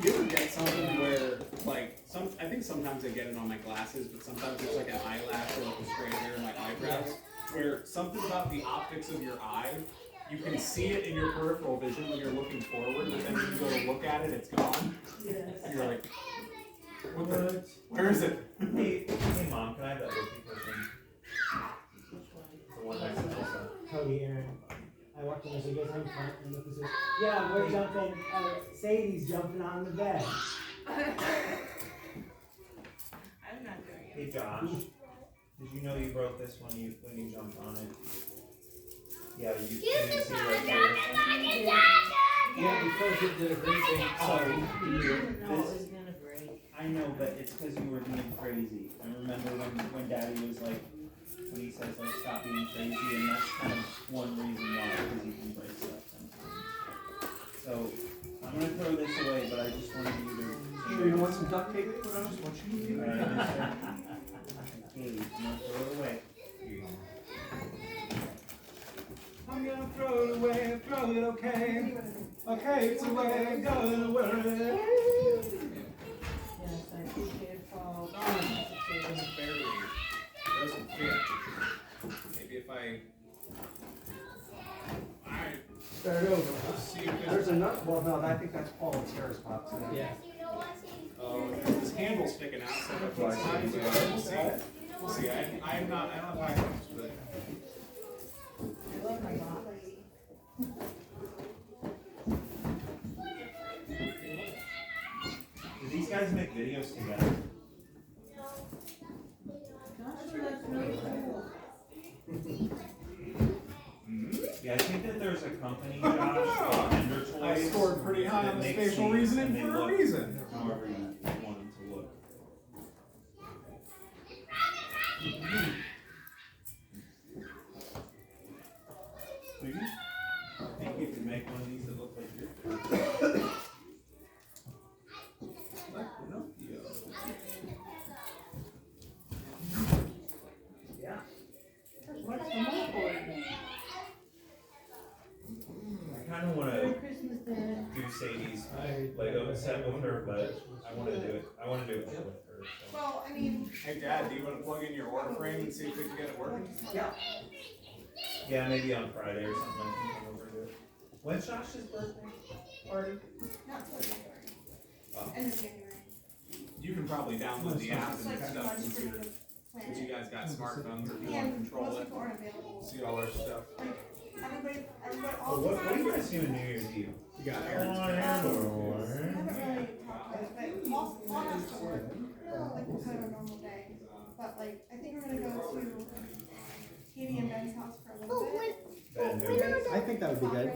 You ever get something where like I think sometimes I get it on my glasses, but sometimes it's like an eyelash or like a stray hair in my eyebrows, where something about the optics of your eye, you can see it in your peripheral vision when you're looking forward, but then when you go to look at it, it's gone. And you're like, what the, where is it? hey mom, can I have that rookie person? The one next to Elsa. Cody, Aaron, I walked in and said, you guys having fun? And Lucas says, yeah, we're jumping, Sadie's jumping on the bed. I'm not doing it. Hey Josh, did you know you broke this when you jumped on it? Yeah, you can see right here. Yeah, because it did a great thing. Sorry. You didn't know it was gonna break. I know, but it's because you were being crazy. I remember when Daddy was like, when he says like stop being crazy, and that's kind of one reason why, because you can break stuff sometimes. So I'm gonna throw this away, but I just wanted you to. Sure, you want some duct tape to put on? Just what you need. Alright, mister. Hey, I'm gonna throw it away. I'm gonna throw it away, throw it okay. Okay, it's away, go away. Yes, I appreciate it, Paul. It doesn't barely, it doesn't fit. Maybe if I, alright, Start over. let's see if There's another, well, no, I think that's Paul and Sarah's box. Yeah. there's this handle sticking out, so if it's time to, we'll see. We'll see, I don't have iPhones, but. I love my box. Do these guys make videos together? Gosh, that's really cool. Yeah, I think that there's a company, Josh, called Ender Toys. I scored pretty high that on the makes spatial these, reasoning and they for a look reason. however you want them to look. Maybe? I think you could make one of these that look like your. Yeah. What's the more I kind of want Merry to Christmas, Dad. do Sadie's I- Legos upset with her, but I wanna do it with her, so. Well, I mean, Hey Dad, do you wanna plug in your order frame and see if we can get it working? Yeah. Yeah, maybe on Friday or something, I can come over to it. When's Josh's birthday party? not till January. Oh. End of January. You can probably download the app It's and like a stuff bunch since for you, you to since plan you it. guys got smartphones or if you wanna And control most it. people aren't available. See all our stuff. Everybody, Oh, all the what do time. you guys do on New Year's Eve? You got Oh, Aaron's. I I haven't haven't really talked about it, but all has to work. Like kind of a normal day. But like, I think we're gonna go to Katie and Ben's house for a little bit. Ben, who? I think that would be good.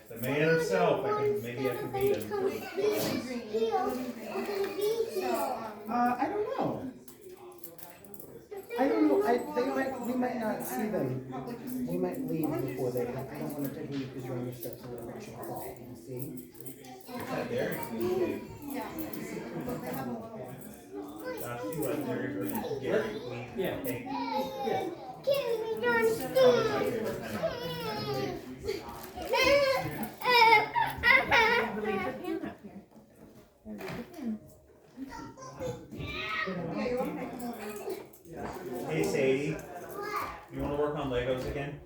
The man himself, maybe I can beat him. It'll be green. It'll be green. So, I don't know. I don't know, we might not see them. probably just. We might leave before they, I don't wanna take leave because you're gonna start to make sure you see. That Dairy Queen cake. Yeah, but they have a little one. Josh, do you like Dairy Queen? Dairy Queen Yeah. cake? Yeah. Probably my favorite kind of cake. Yeah, you want to come over? Hey Sadie, you wanna work on Legos again?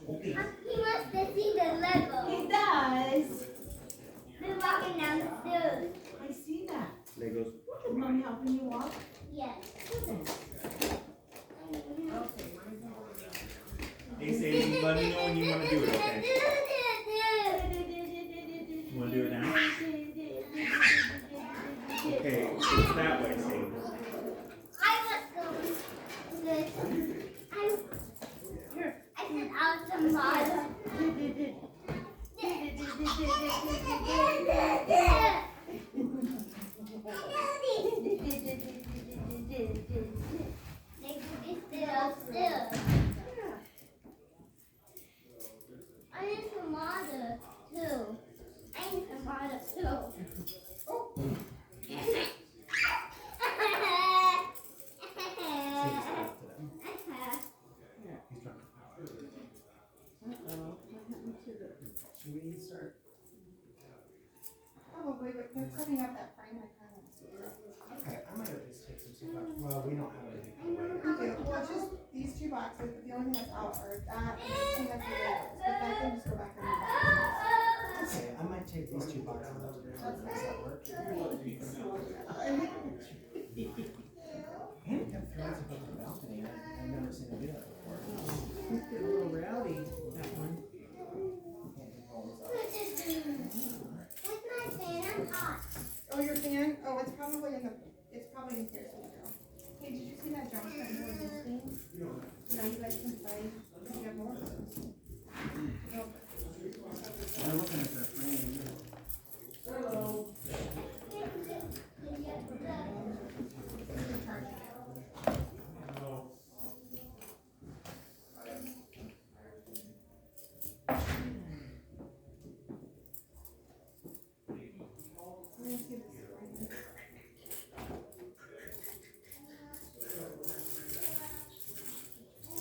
Okay. He wants to see the Lego. He does. We're walking down the stairs. I see that. Legos. Is mommy helping you walk? Yes. Hey Sadie, let me know when you wanna do it, okay? You wanna do it now? Okay, it's that way, Sadie. I was going good. I said I was a model. I need some water too. I need some water too. Should we start? Probably, but they're setting up that frame. I kind of want to see it. Okay, I might just take some stuff out. Well, we don't have anything. Okay, well, it's just these two boxes, but the only thing that's out are that and the two that's Legos. But that can just go back in the box. Okay, I might take these two boxes out. Does that work? And it got thrown above the balcony. I've never seen it do that before. It's getting a little rowdy, that one. Can't do all this out. With my fan, I'm hot. Oh, your fan? Oh, it's probably in the, it's probably in here, so girl. Hey, did you see that Josh got more of those things? Now you guys can play, you have more of those. Oh. They're looking at the frame. Hello.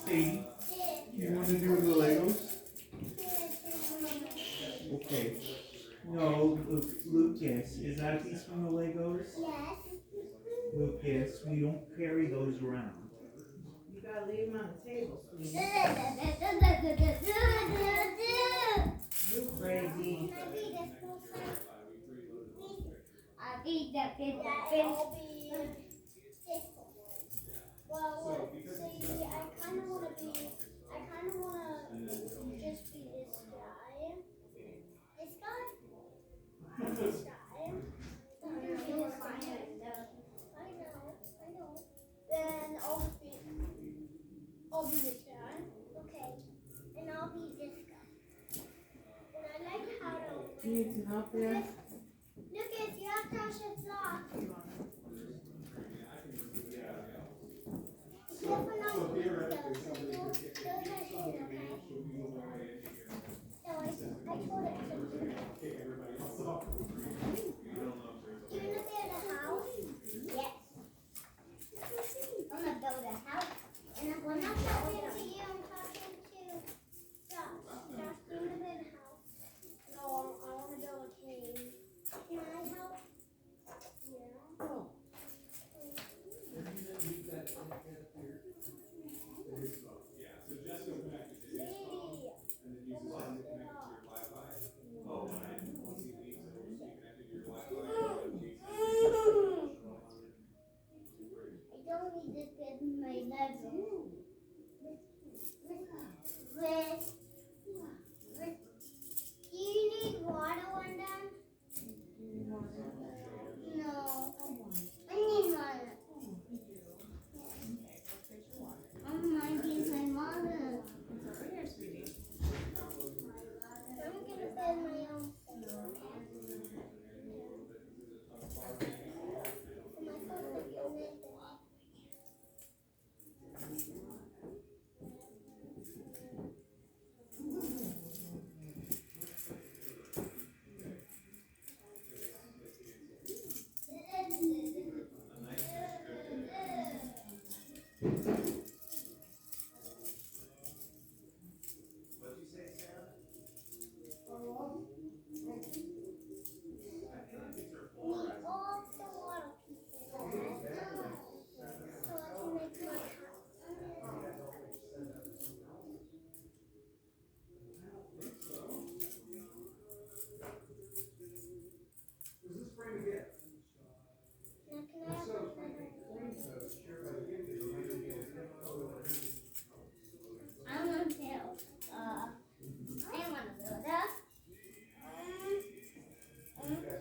Sadie, you wanna do the Legos? Okay. No, Lucas, is that a piece from the Legos? Yes. Lucas, we don't carry those around. You gotta leave them on the table, sweetie. You crazy. I'll be the fish. Well, see, I kind of want to just be this guy. This guy? This guy. I know. Then I'll be this guy. Okay. And I'll be this guy. And I like how to. You need some help there? Lucas, you have to touch it lock. Careful not to hit those. Don't touch it, okay? No, I told it to. You're gonna build a house? Yes. I'm gonna build a house. And I'm not talking to you, I'm talking to Josh. Josh, you're gonna build a house. I'm gonna tell. I want to build a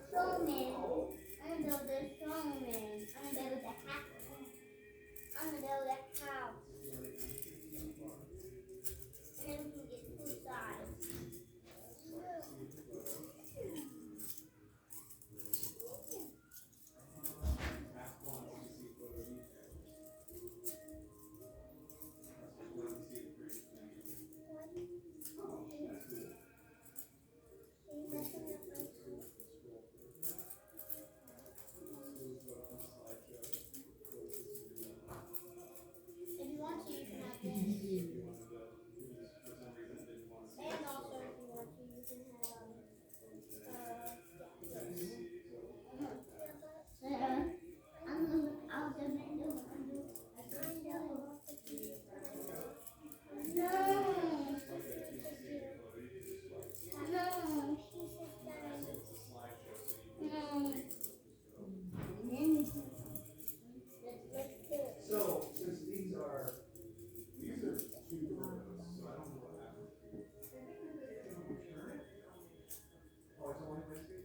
snowman. I'm gonna build a snowman. I'm gonna build a house. I'm gonna build a house. And we can get two sides. If you want to, you can have this. And also, if you want to, you can have I'll definitely do So, since these are two, oh, it's only Wednesday?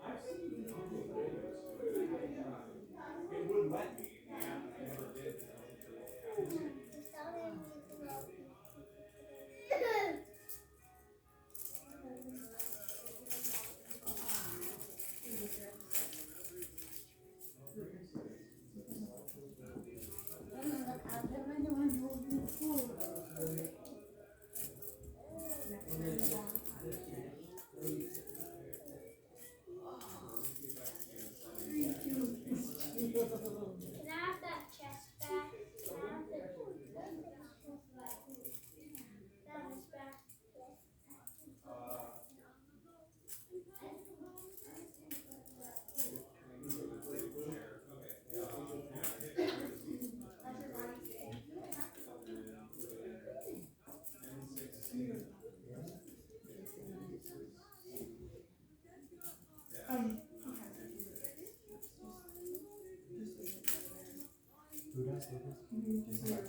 I've seen it on the videos, but it wouldn't let me. Yeah, I never did. Can I have that chest back? Can I have the chest back? That is back. Who does Lucas?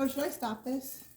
Oh, should I stop this?